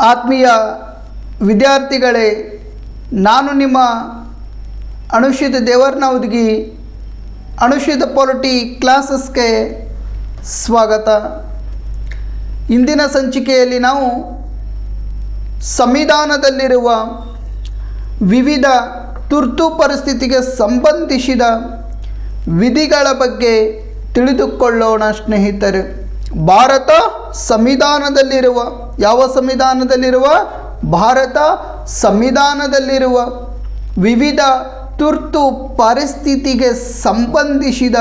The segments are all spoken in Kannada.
ಆತ್ಮೀಯ ವಿದ್ಯಾರ್ಥಿಗಳೇ, ನಾನು ನಿಮ್ಮ ಅನುಷಿತ ದೇವರ್ನವದಗಿ ಅನುಷಿತ ಪೊಲಿಟಿ ಕ್ಲಾಸಸ್ಗೆ ಸ್ವಾಗತ. ಇಂದಿನ ಸಂಚಿಕೆಯಲ್ಲಿ ನಾವು ಸಂವಿಧಾನದಲ್ಲಿರುವ ವಿವಿಧ ತುರ್ತು ಪರಿಸ್ಥಿತಿಗೆ ಸಂಬಂಧಿಸಿದ ವಿಧಿಗಳ ಬಗ್ಗೆ ತಿಳಿದುಕೊಳ್ಳೋಣ ಸ್ನೇಹಿತರೆ. ಭಾರತ ಸಂವಿಧಾನದಲ್ಲಿರುವ ಯಾವ ಸಂವಿಧಾನದಲ್ಲಿರುವ ಭಾರತ ಸಂವಿಧಾನದಲ್ಲಿರುವ ವಿವಿಧ ತುರ್ತು ಪರಿಸ್ಥಿತಿಗೆ ಸಂಬಂಧಿಸಿದ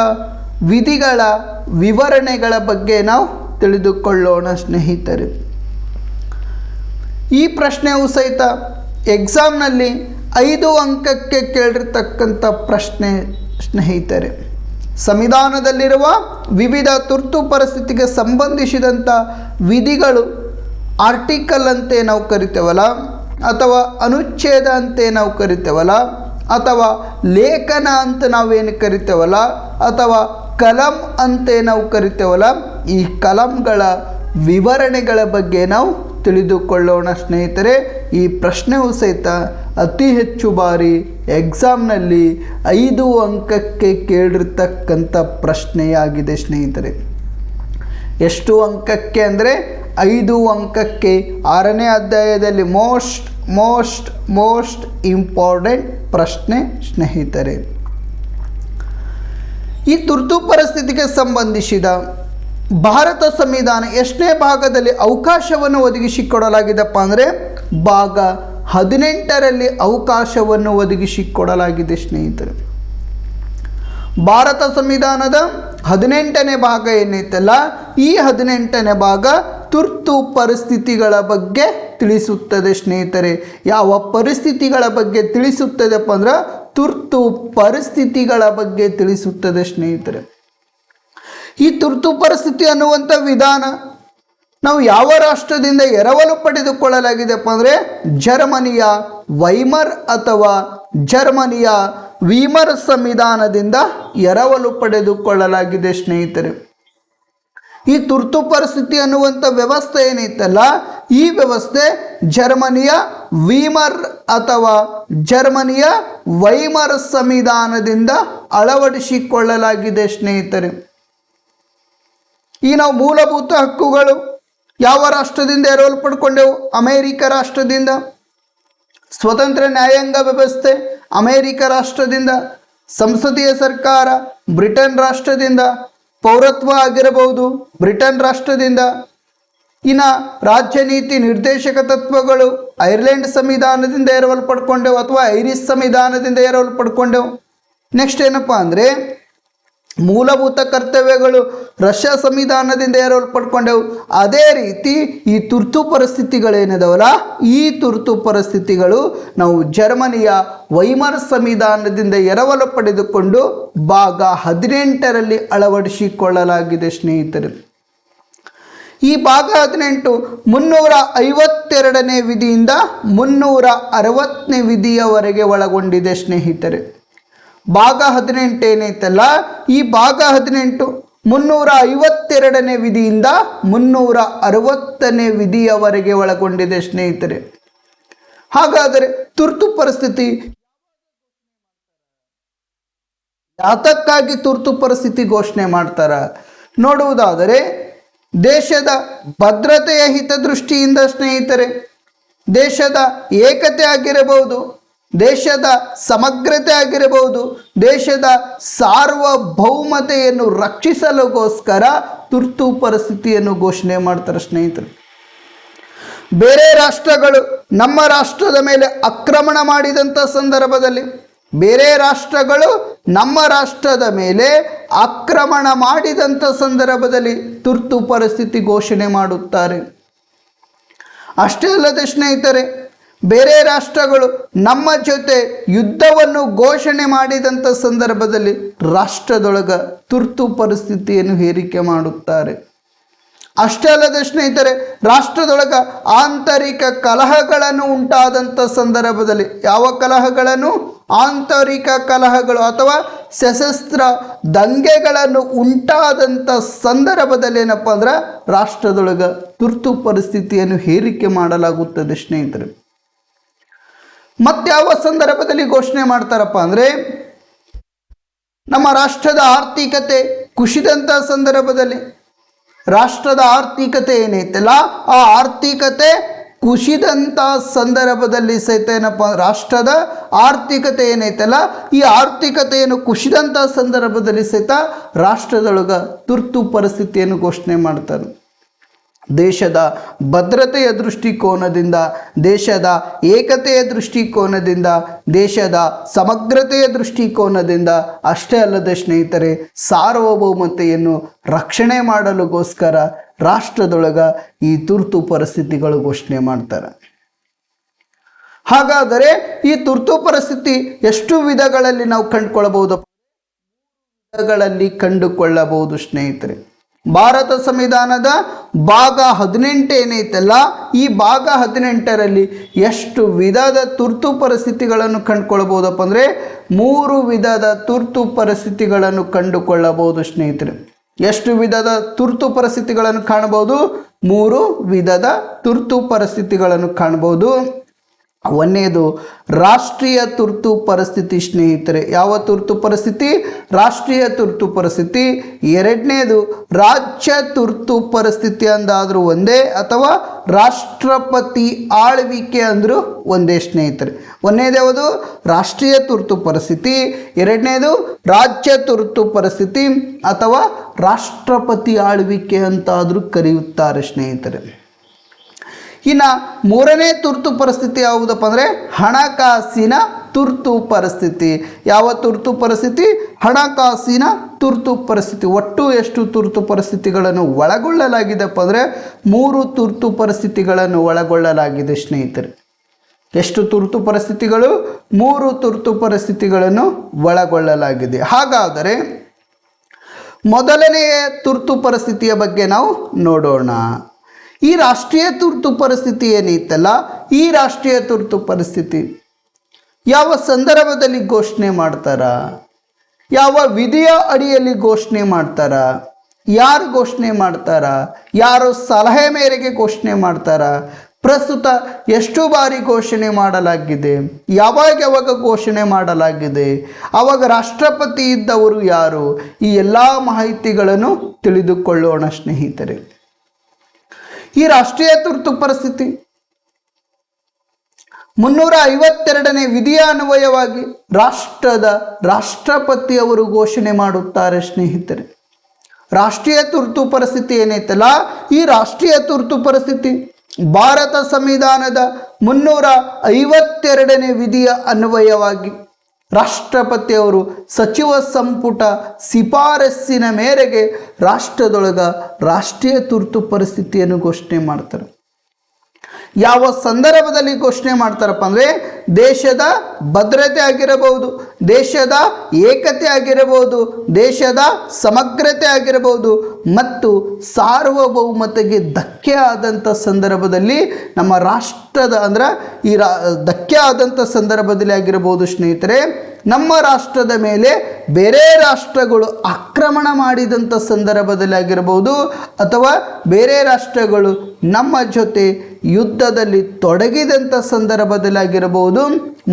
ವಿಧಿಗಳ ವಿವರಣೆಗಳ ಬಗ್ಗೆ ನಾವು ತಿಳಿದುಕೊಳ್ಳೋಣ ಸ್ನೇಹಿತರೆ. ಈ ಪ್ರಶ್ನೆಯು ಸಹಿತ ಎಕ್ಸಾಮ್ನಲ್ಲಿ 5 ಅಂಕಕ್ಕೆ ಕೇಳಿರ್ತಕ್ಕಂಥ ಪ್ರಶ್ನೆ ಸ್ನೇಹಿತರೆ. ಸಂವಿಧಾನದಲ್ಲಿರುವ ವಿವಿಧ ತುರ್ತು ಪರಿಸ್ಥಿತಿಗೆ ಸಂಬಂಧಿಸಿದಂಥ ವಿಧಿಗಳು ಆರ್ಟಿಕಲ್ ಅಂತೆ ನಾವು ಕರಿತೇವಲ್ಲ, ಅಥವಾ ಅನುಚ್ಛೇದ ಅಂತೆ ನಾವು ಕರಿತೇವಲ್ಲ, ಅಥವಾ ಲೇಖನ ಅಂತ ನಾವೇನು ಕರಿತೇವಲ್ಲ, ಅಥವಾ ಕಲಂ ಅಂತೆ ನಾವು ಕರಿತೇವಲ್ಲ, ಈ ಕಲಂಗಳ ವಿವರಣೆಗಳ ಬಗ್ಗೆ ನಾವು ತಿಳಿದುಕೊಳ್ಳೋಣ ಸ್ನೇಹಿತರೆ. ಈ ಪ್ರಶ್ನೆಯು ಸಹಿತ ಅತಿ ಹೆಚ್ಚು ಬಾರಿ ಎಕ್ಸಾಮ್ನಲ್ಲಿ 5 ಅಂಕಕ್ಕೆ ಕೇಳಿರ್ತಕ್ಕಂಥ ಪ್ರಶ್ನೆಯಾಗಿದೆ ಸ್ನೇಹಿತರೆ. ಎಷ್ಟು ಅಂಕಕ್ಕೆ ಅಂದರೆ 5 ಅಂಕಕ್ಕೆ. 6ನೇ ಅಧ್ಯಾಯದಲ್ಲಿ ಮೋಸ್ಟ್ ಇಂಪಾರ್ಟೆಂಟ್ ಪ್ರಶ್ನೆ ಸ್ನೇಹಿತರೆ. ಈ ತುರ್ತು ಪರಿಸ್ಥಿತಿಗೆ ಸಂಬಂಧಿಸಿದ ಭಾರತ ಸಂವಿಧಾನ ಎಷ್ಟನೇ ಭಾಗದಲ್ಲಿ ಅವಕಾಶವನ್ನು ಒದಗಿಸಿಕೊಡಲಾಗಿದೆಪ್ಪ ಅಂದರೆ ಭಾಗ 18ರಲ್ಲಿ ಅವಕಾಶವನ್ನು ಒದಗಿಸಿಕೊಡಲಾಗಿದೆ ಸ್ನೇಹಿತರೆ. ಭಾರತ ಸಂವಿಧಾನದ 18ನೇ ಭಾಗ ಏನೈತಲ್ಲ, ಈ 18ನೇ ಭಾಗ ತುರ್ತು ಪರಿಸ್ಥಿತಿಗಳ ಬಗ್ಗೆ ತಿಳಿಸುತ್ತದೆ ಸ್ನೇಹಿತರೆ. ಯಾವ ಪರಿಸ್ಥಿತಿಗಳ ಬಗ್ಗೆ ತಿಳಿಸುತ್ತದೆಪ್ಪ ಅಂದ್ರೆ ತುರ್ತು ಪರಿಸ್ಥಿತಿಗಳ ಬಗ್ಗೆ ತಿಳಿಸುತ್ತದೆ ಸ್ನೇಹಿತರೆ. ಈ ತುರ್ತು ಪರಿಸ್ಥಿತಿ ಅನ್ನುವಂಥ ವಿಧಾನ ನಾವು ಯಾವ ರಾಷ್ಟ್ರದಿಂದ ಎರವಲು ಪಡೆದುಕೊಳ್ಳಲಾಗಿದೆಪ್ಪ ಅಂದರೆ ಜರ್ಮನಿಯ ವೈಮರ್ ಅಥವಾ ಜರ್ಮನಿಯ ವೀಮರ್ ಸಂವಿಧಾನದಿಂದ ಎರವಲು ಪಡೆದುಕೊಳ್ಳಲಾಗಿದೆ ಸ್ನೇಹಿತರೆ. ಈ ತುರ್ತು ಪರಿಸ್ಥಿತಿ ಅನ್ನುವಂಥ ವ್ಯವಸ್ಥೆ ಏನೈತಲ್ಲ, ಈ ವ್ಯವಸ್ಥೆ ಜರ್ಮನಿಯ ವೀಮರ್ ಅಥವಾ ಜರ್ಮನಿಯ ವೈಮರ್ ಸಂವಿಧಾನದಿಂದ ಅಳವಡಿಸಿಕೊಳ್ಳಲಾಗಿದೆ ಸ್ನೇಹಿತರೆ. ಈ ನಾವು ಮೂಲಭೂತ ಹಕ್ಕುಗಳು ಯಾವ ರಾಷ್ಟ್ರದಿಂದ ಎರವಲು ಪಡ್ಕೊಂಡೆವು? ಅಮೇರಿಕ ರಾಷ್ಟ್ರದಿಂದ. ಸ್ವತಂತ್ರ ನ್ಯಾಯಾಂಗ ವ್ಯವಸ್ಥೆ ಅಮೇರಿಕ ರಾಷ್ಟ್ರದಿಂದ. ಸಂಸದೀಯ ಸರ್ಕಾರ ಬ್ರಿಟನ್ ರಾಷ್ಟ್ರದಿಂದ. ಪೌರತ್ವ ಆಗಿರಬಹುದು ಬ್ರಿಟನ್ ರಾಷ್ಟ್ರದಿಂದ. ಇನ್ನು ರಾಜ್ಯ ನೀತಿ ನಿರ್ದೇಶಕ ತತ್ವಗಳು ಐರ್ಲೆಂಡ್ ಸಂವಿಧಾನದಿಂದ ಎರವಲು ಪಡ್ಕೊಂಡೆವು ಅಥವಾ ಐರಿಷ್ ಸಂವಿಧಾನದಿಂದ ಎರವಲು ಪಡ್ಕೊಂಡೆವು. ನೆಕ್ಸ್ಟ್ ಏನಪ್ಪ ಅಂದರೆ ಮೂಲಭೂತ ಕರ್ತವ್ಯಗಳು ರಷ್ಯಾ ಸಂವಿಧಾನದಿಂದ ಎರವಲು ಪಡ್ಕೊಂಡೆವು. ಅದೇ ರೀತಿ ಈ ತುರ್ತು ಪರಿಸ್ಥಿತಿಗಳೇನಿದಾವಲ್ಲ, ಈ ತುರ್ತು ಪರಿಸ್ಥಿತಿಗಳು ನಾವು ಜರ್ಮನಿಯ ವೈಮರ್ ಸಂವಿಧಾನದಿಂದ ಎರವಲು ಪಡೆದುಕೊಂಡು ಭಾಗ 18ರಲ್ಲಿ ಅಳವಡಿಸಿಕೊಳ್ಳಲಾಗಿದೆ ಸ್ನೇಹಿತರೆ. ಈ ಭಾಗ 18 352ನೇ ವಿಧಿಯಿಂದ 360ನೇ ವಿಧಿಯವರೆಗೆ ಒಳಗೊಂಡಿದೆ ಸ್ನೇಹಿತರೆ. ಭಾಗ 18 ಏನೈತಲ್ಲ, ಈ ಭಾಗ 18 352ನೇ ವಿಧಿಯಿಂದ 360ನೇ ವಿಧಿಯವರೆಗೆ ಒಳಗೊಂಡಿದೆ ಸ್ನೇಹಿತರೆ. ಹಾಗಾದರೆ ತುರ್ತು ಪರಿಸ್ಥಿತಿ ಯಾತಕ್ಕಾಗಿ ತುರ್ತು ಪರಿಸ್ಥಿತಿ ಘೋಷಣೆ ಮಾಡ್ತಾರ ನೋಡುವುದಾದರೆ, ದೇಶದ ಭದ್ರತೆಯ ಹಿತದೃಷ್ಟಿಯಿಂದ ಸ್ನೇಹಿತರೆ, ದೇಶದ ಏಕತೆ ಆಗಿರಬಹುದು, ದೇಶದ ಸಮಗ್ರತೆ ಆಗಿರಬಹುದು, ದೇಶದ ಸಾರ್ವಭೌಮತೆಯನ್ನು ರಕ್ಷಿಸಲುಗೋಸ್ಕರ ತುರ್ತು ಪರಿಸ್ಥಿತಿಯನ್ನು ಘೋಷಣೆ ಮಾಡ್ತಾರೆ ಸ್ನೇಹಿತರು. ಬೇರೆ ರಾಷ್ಟ್ರಗಳು ನಮ್ಮ ರಾಷ್ಟ್ರದ ಮೇಲೆ ಆಕ್ರಮಣ ಮಾಡಿದಂಥ ಸಂದರ್ಭದಲ್ಲಿ, ಬೇರೆ ರಾಷ್ಟ್ರಗಳು ನಮ್ಮ ರಾಷ್ಟ್ರದ ಮೇಲೆ ಆಕ್ರಮಣ ಮಾಡಿದಂಥ ಸಂದರ್ಭದಲ್ಲಿ ತುರ್ತು ಪರಿಸ್ಥಿತಿ ಘೋಷಣೆ ಮಾಡುತ್ತಾರೆ. ಅಷ್ಟೇ ಅಲ್ಲದೆ ಸ್ನೇಹಿತರೆ, ಬೇರೆ ರಾಷ್ಟ್ರಗಳು ನಮ್ಮ ಜೊತೆ ಯುದ್ಧವನ್ನು ಘೋಷಣೆ ಮಾಡಿದಂಥ ಸಂದರ್ಭದಲ್ಲಿ ರಾಷ್ಟ್ರದೊಳಗ ತುರ್ತು ಪರಿಸ್ಥಿತಿಯನ್ನು ಹೇರಿಕೆ ಮಾಡುತ್ತಾರೆ. ಅಷ್ಟೇ ಅಲ್ಲದೆ ಸ್ನೇಹಿತರೆ, ರಾಷ್ಟ್ರದೊಳಗ ಆಂತರಿಕ ಕಲಹಗಳನ್ನು ಉಂಟಾದಂಥ ಸಂದರ್ಭದಲ್ಲಿ, ಯಾವ ಕಲಹಗಳನ್ನು? ಆಂತರಿಕ ಕಲಹಗಳು ಅಥವಾ ಸಶಸ್ತ್ರ ದಂಗೆಗಳನ್ನು ಉಂಟಾದಂಥ ಸಂದರ್ಭದಲ್ಲಿ ಏನಪ್ಪ ಅಂದ್ರೆ ರಾಷ್ಟ್ರದೊಳಗೆ ತುರ್ತು ಪರಿಸ್ಥಿತಿಯನ್ನು ಹೇರಿಕೆ ಮಾಡಲಾಗುತ್ತದೆ ಸ್ನೇಹಿತರೆ. ಮತ್ಯಾವ ಸಂದರ್ಭದಲ್ಲಿ ಘೋಷಣೆ ಮಾಡ್ತಾರಪ್ಪ ಅಂದರೆ ನಮ್ಮ ರಾಷ್ಟ್ರದ ಆರ್ಥಿಕತೆ ಕುಸಿದಂಥ ಸಂದರ್ಭದಲ್ಲಿ, ರಾಷ್ಟ್ರದ ಆರ್ಥಿಕತೆ ಏನೈತಲ್ಲ ಆ ಆರ್ಥಿಕತೆ ಕುಸಿದಂಥ ಸಂದರ್ಭದಲ್ಲಿ ಸಹಿತ ಏನಪ್ಪ ರಾಷ್ಟ್ರದ ಆರ್ಥಿಕತೆ ಏನೈತಲ್ಲ ಈ ಆರ್ಥಿಕತೆಯನ್ನು ಕುಸಿದಂಥ ಸಂದರ್ಭದಲ್ಲಿ ಸಹಿತ ರಾಷ್ಟ್ರದೊಳಗೆ ತುರ್ತು ಪರಿಸ್ಥಿತಿಯನ್ನು ಘೋಷಣೆ ಮಾಡ್ತಾರೆ. ದೇಶದ ಭದ್ರತೆಯ ದೃಷ್ಟಿಕೋನದಿಂದ, ದೇಶದ ಏಕತೆಯ ದೃಷ್ಟಿಕೋನದಿಂದ, ದೇಶದ ಸಮಗ್ರತೆಯ ದೃಷ್ಟಿಕೋನದಿಂದ ಅಷ್ಟೇ ಅಲ್ಲದೆ ಸ್ನೇಹಿತರೆ ಸಾರ್ವಭೌಮತೆಯನ್ನು ರಕ್ಷಣೆ ಮಾಡಲುಗೋಸ್ಕರ ರಾಷ್ಟ್ರದೊಳಗೆ ಈ ತುರ್ತು ಪರಿಸ್ಥಿತಿಗಳು ಘೋಷಣೆ ಮಾಡ್ತಾರೆ. ಹಾಗಾದರೆ ಈ ತುರ್ತು ಪರಿಸ್ಥಿತಿ ಎಷ್ಟು ವಿಧಗಳಲ್ಲಿ ನಾವು ಕಂಡುಕೊಳ್ಳಬಹುದು? ವಿಧಗಳಲ್ಲಿ ಕಂಡುಕೊಳ್ಳಬಹುದು ಸ್ನೇಹಿತರೆ. ಭಾರತ ಸಂವಿಧಾನದ ಭಾಗ 18 ಏನೈತಲ್ಲ ಈ ಭಾಗ 18ರಲ್ಲಿ ಎಷ್ಟು ವಿಧದ ತುರ್ತು ಪರಿಸ್ಥಿತಿಗಳನ್ನು ಕಂಡುಕೊಳ್ಳಬಹುದಪ್ಪ ಅಂದರೆ 3 ವಿಧದ ತುರ್ತು ಪರಿಸ್ಥಿತಿಗಳನ್ನು ಕಂಡುಕೊಳ್ಳಬಹುದು ಸ್ನೇಹಿತರೆ. ಎಷ್ಟು ವಿಧದ ತುರ್ತು ಪರಿಸ್ಥಿತಿಗಳನ್ನು ಕಾಣಬಹುದು? 3 ವಿಧದ ತುರ್ತು ಪರಿಸ್ಥಿತಿಗಳನ್ನು ಕಾಣಬಹುದು. ಒಂದನೇದು ರಾಷ್ಟ್ರೀಯ ತುರ್ತು ಪರಿಸ್ಥಿತಿ ಸ್ನೇಹಿತರೆ. ಯಾವ ತುರ್ತು ಪರಿಸ್ಥಿತಿ? ರಾಷ್ಟ್ರೀಯ ತುರ್ತು ಪರಿಸ್ಥಿತಿ. ಎರಡನೇದು ರಾಜ್ಯ ತುರ್ತು ಪರಿಸ್ಥಿತಿ ಅಂದಾದರೂ ಒಂದೇ, ಅಥವಾ ರಾಷ್ಟ್ರಪತಿ ಆಳ್ವಿಕೆ ಅಂದರೂ ಒಂದೇ ಸ್ನೇಹಿತರೆ. ಒಂದನೇದು ಯಾವುದು? ರಾಷ್ಟ್ರೀಯ ತುರ್ತು ಪರಿಸ್ಥಿತಿ. ಎರಡನೇದು ರಾಜ್ಯ ತುರ್ತು ಪರಿಸ್ಥಿತಿ ಅಥವಾ ರಾಷ್ಟ್ರಪತಿ ಆಳ್ವಿಕೆ ಅಂತಾದರೂ ಕರೆಯುತ್ತಾರೆ ಸ್ನೇಹಿತರೆ. ಇನ್ನು ಮೂರನೇ ತುರ್ತು ಪರಿಸ್ಥಿತಿ ಯಾವುದಪ್ಪ ಅಂದರೆ ಹಣಕಾಸಿನ ತುರ್ತು ಪರಿಸ್ಥಿತಿ. ಯಾವ ತುರ್ತು ಪರಿಸ್ಥಿತಿ? ಹಣಕಾಸಿನ ತುರ್ತು ಪರಿಸ್ಥಿತಿ. ಒಟ್ಟು ಎಷ್ಟು ತುರ್ತು ಪರಿಸ್ಥಿತಿಗಳನ್ನು ಒಳಗೊಳ್ಳಲಾಗಿದೆಪ್ಪ ಅಂದರೆ 3 ತುರ್ತು ಪರಿಸ್ಥಿತಿಗಳನ್ನು ಒಳಗೊಳ್ಳಲಾಗಿದೆ ಸ್ನೇಹಿತರೆ. ಎಷ್ಟು ತುರ್ತು ಪರಿಸ್ಥಿತಿಗಳು? 3 ತುರ್ತು ಪರಿಸ್ಥಿತಿಗಳನ್ನು ಒಳಗೊಳ್ಳಲಾಗಿದೆ. ಹಾಗಾದರೆ ಮೊದಲನೆಯ ತುರ್ತು ಪರಿಸ್ಥಿತಿಯ ಬಗ್ಗೆ ನಾವು ನೋಡೋಣ. ಈ ರಾಷ್ಟ್ರೀಯ ತುರ್ತು ಪರಿಸ್ಥಿತಿ ಏನೈತಲ್ಲ ಈ ರಾಷ್ಟ್ರೀಯ ತುರ್ತು ಪರಿಸ್ಥಿತಿ ಯಾವ ಸಂದರ್ಭದಲ್ಲಿ ಘೋಷಣೆ ಮಾಡ್ತಾರ? ಯಾವ ವಿಧಿಯ ಅಡಿಯಲ್ಲಿ ಘೋಷಣೆ ಮಾಡ್ತಾರ? ಯಾರು ಘೋಷಣೆ ಮಾಡ್ತಾರ? ಯಾರು ಸಲಹೆ ಮೇರೆಗೆ ಘೋಷಣೆ ಮಾಡ್ತಾರ? ಪ್ರಸ್ತುತ ಎಷ್ಟು ಬಾರಿ ಘೋಷಣೆ ಮಾಡಲಾಗಿದೆ? ಯಾವಾಗ ಘೋಷಣೆ ಮಾಡಲಾಗಿದೆ? ಆವಾಗ ರಾಷ್ಟ್ರಪತಿ ಇದ್ದವರು ಯಾರು? ಈ ಎಲ್ಲ ಮಾಹಿತಿಗಳನ್ನು ತಿಳಿದುಕೊಳ್ಳೋಣ ಸ್ನೇಹಿತರೆ. ಈ ರಾಷ್ಟ್ರೀಯ ತುರ್ತು ಪರಿಸ್ಥಿತಿ 352ನೇ ವಿಧಿಯ ಅನ್ವಯವಾಗಿ ರಾಷ್ಟ್ರಪತಿಯವರು ಘೋಷಣೆ ಮಾಡುತ್ತಾರೆ ಸ್ನೇಹಿತರೆ. ರಾಷ್ಟ್ರೀಯ ತುರ್ತು ಪರಿಸ್ಥಿತಿ ಏನೈತಲ್ಲ ಈ ರಾಷ್ಟ್ರೀಯ ತುರ್ತು ಪರಿಸ್ಥಿತಿ ಭಾರತ ಸಂವಿಧಾನದ 352ನೇ ವಿಧಿಯ ಅನ್ವಯವಾಗಿ ರಾಷ್ಟ್ರಪತಿಯವರು ಸಚಿವ ಸಂಪುಟ ಶಿಫಾರಸ್ಸಿನ ಮೇರೆಗೆ ರಾಷ್ಟ್ರದೊಳಗೆ ರಾಷ್ಟ್ರೀಯ ತುರ್ತು ಪರಿಸ್ಥಿತಿಯನ್ನು ಘೋಷಣೆ ಮಾಡ್ತಾರೆ. ಯಾವ ಸಂದರ್ಭದಲ್ಲಿ ಘೋಷಣೆ ಮಾಡ್ತಾರಪ್ಪ ಅಂದರೆ ದೇಶದ ಭದ್ರತೆ ಆಗಿರಬಹುದು, ದೇಶದ ಏಕತೆ ಆಗಿರಬಹುದು, ದೇಶದ ಸಮಗ್ರತೆ ಆಗಿರಬಹುದು ಮತ್ತು ಸಾರ್ವಭೌಮತೆಗೆ ಧಕ್ಕೆ ಆದಂಥ ಸಂದರ್ಭದಲ್ಲಿ ನಮ್ಮ ರಾಷ್ಟ್ರದ ಅಂದ್ರೆ ಧಕ್ಕೆ ಆದಂಥ ಸಂದರ್ಭದಲ್ಲಿ ಆಗಿರಬಹುದು ಸ್ನೇಹಿತರೆ. ನಮ್ಮ ರಾಷ್ಟ್ರದ ಮೇಲೆ ಬೇರೆ ರಾಷ್ಟ್ರಗಳು ಆಕ್ರಮಣ ಮಾಡಿದಂಥ ಸಂದರ್ಭದಲ್ಲಿ ಆಗಿರಬಹುದು, ಅಥವಾ ಬೇರೆ ರಾಷ್ಟ್ರಗಳು ನಮ್ಮ ಜೊತೆ ಯುದ್ಧದಲ್ಲಿ ತೊಡಗಿದಂಥ ಸಂದರ್ಭದಲ್ಲಿ ಆಗಿರಬಹುದು.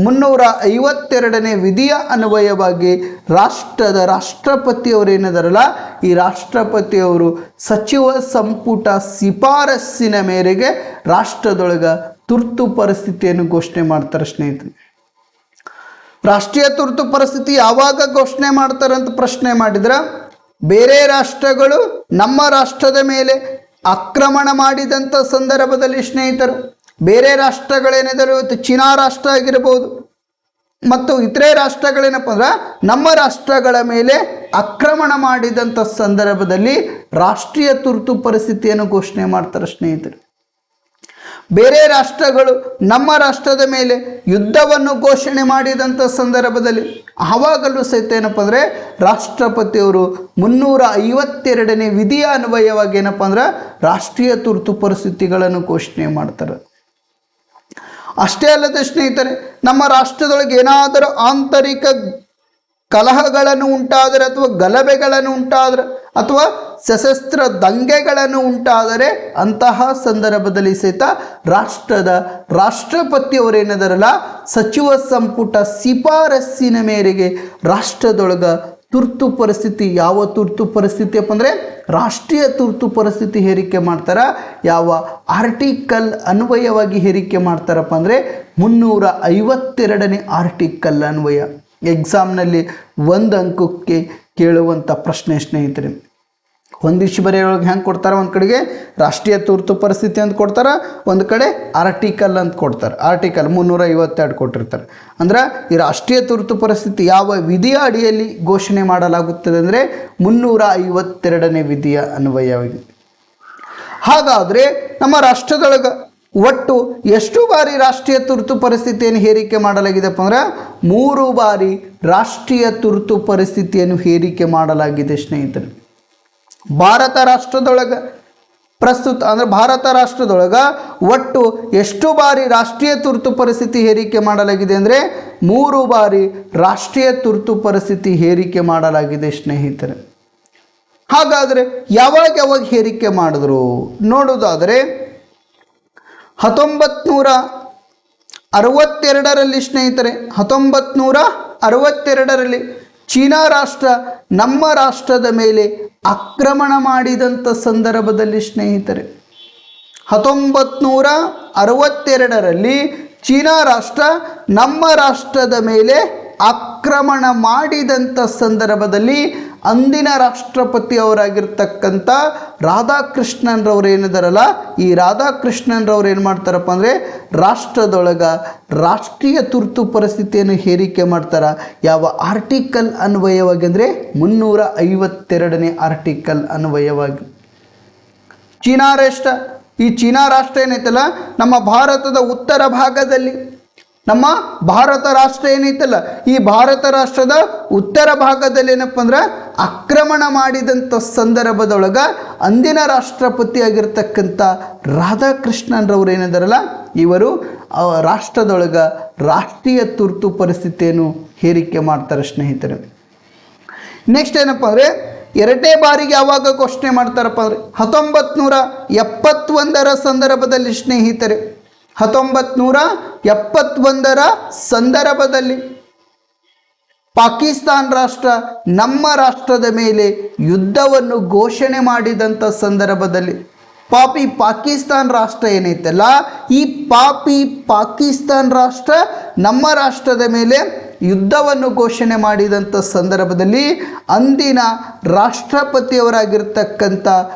352ನೇ ವಿಧಿಯ ಅನ್ವಯವಾಗಿ ರಾಷ್ಟ್ರದ ರಾಷ್ಟ್ರಪತಿಯವರು ಏನಿದಾರಲ್ಲ ಈ ರಾಷ್ಟ್ರಪತಿಯವರು ಸಚಿವ ಸಂಪುಟ ಶಿಫಾರಸ್ಸಿನ ಮೇರೆಗೆ ರಾಷ್ಟ್ರದೊಳಗೆ ತುರ್ತು ಪರಿಸ್ಥಿತಿಯನ್ನು ಘೋಷಣೆ ಮಾಡ್ತಾರೆ ಸ್ನೇಹಿತರೆ. ರಾಷ್ಟ್ರೀಯ ತುರ್ತು ಪರಿಸ್ಥಿತಿ ಯಾವಾಗ ಘೋಷಣೆ ಮಾಡ್ತಾರೆ ಅಂತ ಪ್ರಶ್ನೆ ಮಾಡಿದ್ರೆ ಬೇರೆ ರಾಷ್ಟ್ರಗಳು ನಮ್ಮ ರಾಷ್ಟ್ರದ ಮೇಲೆ ಆಕ್ರಮಣ ಮಾಡಿದಂಥ ಸಂದರ್ಭದಲ್ಲಿ ಸ್ನೇಹಿತರು, ಬೇರೆ ರಾಷ್ಟ್ರಗಳೇನಿದ್ದಾರೆ ಇವತ್ತು ಚೀನಾ ರಾಷ್ಟ್ರ ಆಗಿರಬಹುದು ಮತ್ತು ಇತರೆ ರಾಷ್ಟ್ರಗಳೇನಪ್ಪ ಅಂದ್ರೆ ನಮ್ಮ ರಾಷ್ಟ್ರಗಳ ಮೇಲೆ ಆಕ್ರಮಣ ಮಾಡಿದಂಥ ಸಂದರ್ಭದಲ್ಲಿ ರಾಷ್ಟ್ರೀಯ ತುರ್ತು ಪರಿಸ್ಥಿತಿಯನ್ನು ಘೋಷಣೆ ಮಾಡ್ತಾರೆ ಸ್ನೇಹಿತರು. ಬೇರೆ ರಾಷ್ಟ್ರಗಳು ನಮ್ಮ ರಾಷ್ಟ್ರದ ಮೇಲೆ ಯುದ್ಧವನ್ನು ಘೋಷಣೆ ಮಾಡಿದಂಥ ಸಂದರ್ಭದಲ್ಲಿ ಆವಾಗಲೂ ಸಹಿತ ಏನಪ್ಪ ಅಂದರೆ ರಾಷ್ಟ್ರಪತಿಯವರು 352ನೇ ವಿಧಿಯ ಅನ್ವಯವಾಗಿ ಏನಪ್ಪ ಅಂದ್ರೆ ರಾಷ್ಟ್ರೀಯ ತುರ್ತು ಪರಿಸ್ಥಿತಿಗಳನ್ನು ಘೋಷಣೆ ಮಾಡ್ತಾರೆ. ಅಷ್ಟೇ ಅಲ್ಲದೆ ಸ್ನೇಹಿತರೆ, ನಮ್ಮ ರಾಷ್ಟ್ರದೊಳಗೆ ಏನಾದರೂ ಆಂತರಿಕ ಕಲಹಗಳನ್ನು ಉಂಟಾದರೆ ಅಥವಾ ಗಲಭೆಗಳನ್ನು ಉಂಟಾದರೆ ಅಥವಾ ಸಶಸ್ತ್ರ ದಂಗೆಗಳನ್ನು ಉಂಟಾದರೆ ಅಂತಹ ಸಂದರ್ಭದಲ್ಲಿ ಸಹಿತ ರಾಷ್ಟ್ರಪತಿಯವರೇನಿದಾರಲ್ಲ ಸಚಿವ ಸಂಪುಟ ಶಿಫಾರಸ್ಸಿನ ಮೇರೆಗೆ ರಾಷ್ಟ್ರದೊಳಗ ತುರ್ತು ಪರಿಸ್ಥಿತಿ, ಯಾವ ತುರ್ತು ಪರಿಸ್ಥಿತಿ ಅಪ್ಪ ಅಂದರೆ ರಾಷ್ಟ್ರೀಯ ತುರ್ತು ಪರಿಸ್ಥಿತಿ ಹೇರಿಕೆ ಮಾಡ್ತಾರ. ಯಾವ ಆರ್ಟಿಕಲ್ ಅನ್ವಯವಾಗಿ ಹೇರಿಕೆ ಮಾಡ್ತಾರಪ್ಪ ಅಂದರೆ 352ನೇ ಆರ್ಟಿಕಲ್ ಅನ್ವಯ. ಎಕ್ಸಾಮ್ನಲ್ಲಿ 1 ಅಂಕಕ್ಕೆ ಕೇಳುವಂಥ ಪ್ರಶ್ನೆ ಸ್ನೇಹಿತರೆ. ಒಂದಿಷ್ಟು ಬರೆಯೊಳಗೆ ಹೆಂಗೆ ಕೊಡ್ತಾರೆ, ಒಂದು ಕಡೆಗೆ ರಾಷ್ಟ್ರೀಯ ತುರ್ತು ಪರಿಸ್ಥಿತಿ ಅಂತ ಕೊಡ್ತಾರೆ, ಒಂದು ಕಡೆ ಆರ್ಟಿಕಲ್ ಅಂತ ಕೊಡ್ತಾರೆ. ಆರ್ಟಿಕಲ್ 352 ಕೊಟ್ಟಿರ್ತಾರೆ. ಅಂದ್ರೆ ಈ ರಾಷ್ಟ್ರೀಯ ತುರ್ತು ಪರಿಸ್ಥಿತಿ ಯಾವ ವಿಧಿಯ ಅಡಿಯಲ್ಲಿ ಘೋಷಣೆ ಮಾಡಲಾಗುತ್ತದೆ ಅಂದರೆ 352ನೇ ವಿಧಿಯ ಅನ್ವಯವಾಗಿ. ಹಾಗಾದರೆ ನಮ್ಮ ರಾಷ್ಟ್ರದೊಳಗೆ ಒಟ್ಟು ಎಷ್ಟು ಬಾರಿ ರಾಷ್ಟ್ರೀಯ ತುರ್ತು ಪರಿಸ್ಥಿತಿಯನ್ನು ಹೇರಿಕೆ ಮಾಡಲಾಗಿದೆಪ್ಪ ಅಂದ್ರೆ 3 ಬಾರಿ ರಾಷ್ಟ್ರೀಯ ತುರ್ತು ಪರಿಸ್ಥಿತಿಯನ್ನು ಹೇರಿಕೆ ಮಾಡಲಾಗಿದೆ ಸ್ನೇಹಿತರೆ. ಭಾರತ ರಾಷ್ಟ್ರದೊಳಗೆ ಪ್ರಸ್ತುತ ಅಂದರೆ ಭಾರತ ರಾಷ್ಟ್ರದೊಳಗೆ ಒಟ್ಟು ಎಷ್ಟು ಬಾರಿ ರಾಷ್ಟ್ರೀಯ ತುರ್ತು ಪರಿಸ್ಥಿತಿ ಹೇರಿಕೆ ಮಾಡಲಾಗಿದೆ ಅಂದರೆ 3 ಬಾರಿ ರಾಷ್ಟ್ರೀಯ ತುರ್ತು ಪರಿಸ್ಥಿತಿ ಹೇರಿಕೆ ಮಾಡಲಾಗಿದೆ ಸ್ನೇಹಿತರೆ. ಹಾಗಾದರೆ ಯಾವಾಗ ಹೇರಿಕೆ ಮಾಡಿದ್ರು ನೋಡೋದಾದರೆ 1962ರಲ್ಲಿ ಸ್ನೇಹಿತರೆ, 1962ರಲ್ಲಿ ಚೀನಾ ರಾಷ್ಟ್ರ ನಮ್ಮ ರಾಷ್ಟ್ರದ ಮೇಲೆ ಆಕ್ರಮಣ ಮಾಡಿದಂಥ ಸಂದರ್ಭದಲ್ಲಿ ಸ್ನೇಹಿತರೆ, 1962ರಲ್ಲಿ ಚೀನಾ ರಾಷ್ಟ್ರ ನಮ್ಮ ರಾಷ್ಟ್ರದ ಮೇಲೆ ಆಕ್ರಮಣ ಮಾಡಿದಂಥ ಸಂದರ್ಭದಲ್ಲಿ ಅಂದಿನ ರಾಷ್ಟ್ರಪತಿಯವರಾಗಿರ್ತಕ್ಕಂಥ ರಾಧಾಕೃಷ್ಣನ್ರವ್ರು ಏನಿದಾರಲ್ಲ, ಈ ರಾಧಾಕೃಷ್ಣನ್ರವ್ರು ಏನು ಮಾಡ್ತಾರಪ್ಪ ಅಂದರೆ ರಾಷ್ಟ್ರದೊಳಗೆ ರಾಷ್ಟ್ರೀಯ ತುರ್ತು ಪರಿಸ್ಥಿತಿಯನ್ನು ಹೇರಿಕೆ ಮಾಡ್ತಾರೆ. ಯಾವ ಆರ್ಟಿಕಲ್ ಅನ್ವಯವಾಗಿ ಅಂದರೆ 352ನೇ ಆರ್ಟಿಕಲ್ ಅನ್ವಯವಾಗಿ. ಚೀನಾ ರಾಷ್ಟ್ರ, ಈ ಚೀನಾ ರಾಷ್ಟ್ರ ಏನೈತಲ್ಲ ನಮ್ಮ ಭಾರತದ ಉತ್ತರ ಭಾಗದಲ್ಲಿ, ನಮ್ಮ ಭಾರತ ರಾಷ್ಟ್ರ ಏನೈತಲ್ಲ ಈ ಭಾರತ ರಾಷ್ಟ್ರದ ಉತ್ತರ ಭಾಗದಲ್ಲಿ ಏನಪ್ಪ ಅಂದ್ರೆ ಆಕ್ರಮಣ ಮಾಡಿದಂಥ ಸಂದರ್ಭದೊಳಗೆ ಅಂದಿನ ರಾಷ್ಟ್ರಪತಿ ಆಗಿರ್ತಕ್ಕಂಥ ರಾಧಾಕೃಷ್ಣನ್ರವ್ರು ಏನಿದಾರಲ್ಲ ಇವರು ರಾಷ್ಟ್ರದೊಳಗೆ ರಾಷ್ಟ್ರೀಯ ತುರ್ತು ಪರಿಸ್ಥಿತಿಯನ್ನು ಹೇರಿಕೆ ಮಾಡ್ತಾರೆ ಸ್ನೇಹಿತರೆ. ನೆಕ್ಸ್ಟ್ ಏನಪ್ಪ ಅಂದರೆ 2ನೇ ಬಾರಿಗೆ ಯಾವಾಗ ಘೋಷಣೆ ಮಾಡ್ತಾರಪ್ಪ ಅಂದರೆ 1971ರ ಸಂದರ್ಭದಲ್ಲಿ ಸ್ನೇಹಿತರೆ, 1971ರ ಸಂದರ್ಭದಲ್ಲಿ ಪಾಕಿಸ್ತಾನ ರಾಷ್ಟ್ರ ನಮ್ಮ ರಾಷ್ಟ್ರದ ಮೇಲೆ ಯುದ್ಧವನ್ನು ಘೋಷಣೆ ಮಾಡಿದಂಥ ಸಂದರ್ಭದಲ್ಲಿ ಪಾಕಿಸ್ತಾನ ರಾಷ್ಟ್ರ ಏನೈತಲ್ಲ ಈ ಪಾಕಿಸ್ತಾನ ರಾಷ್ಟ್ರ ನಮ್ಮ ರಾಷ್ಟ್ರದ ಮೇಲೆ ಯುದ್ಧವನ್ನು ಘೋಷಣೆ ಮಾಡಿದಂಥ ಸಂದರ್ಭದಲ್ಲಿ ಅಂದಿನ ರಾಷ್ಟ್ರಪತಿಯವರಾಗಿರ್ತಕ್ಕಂಥ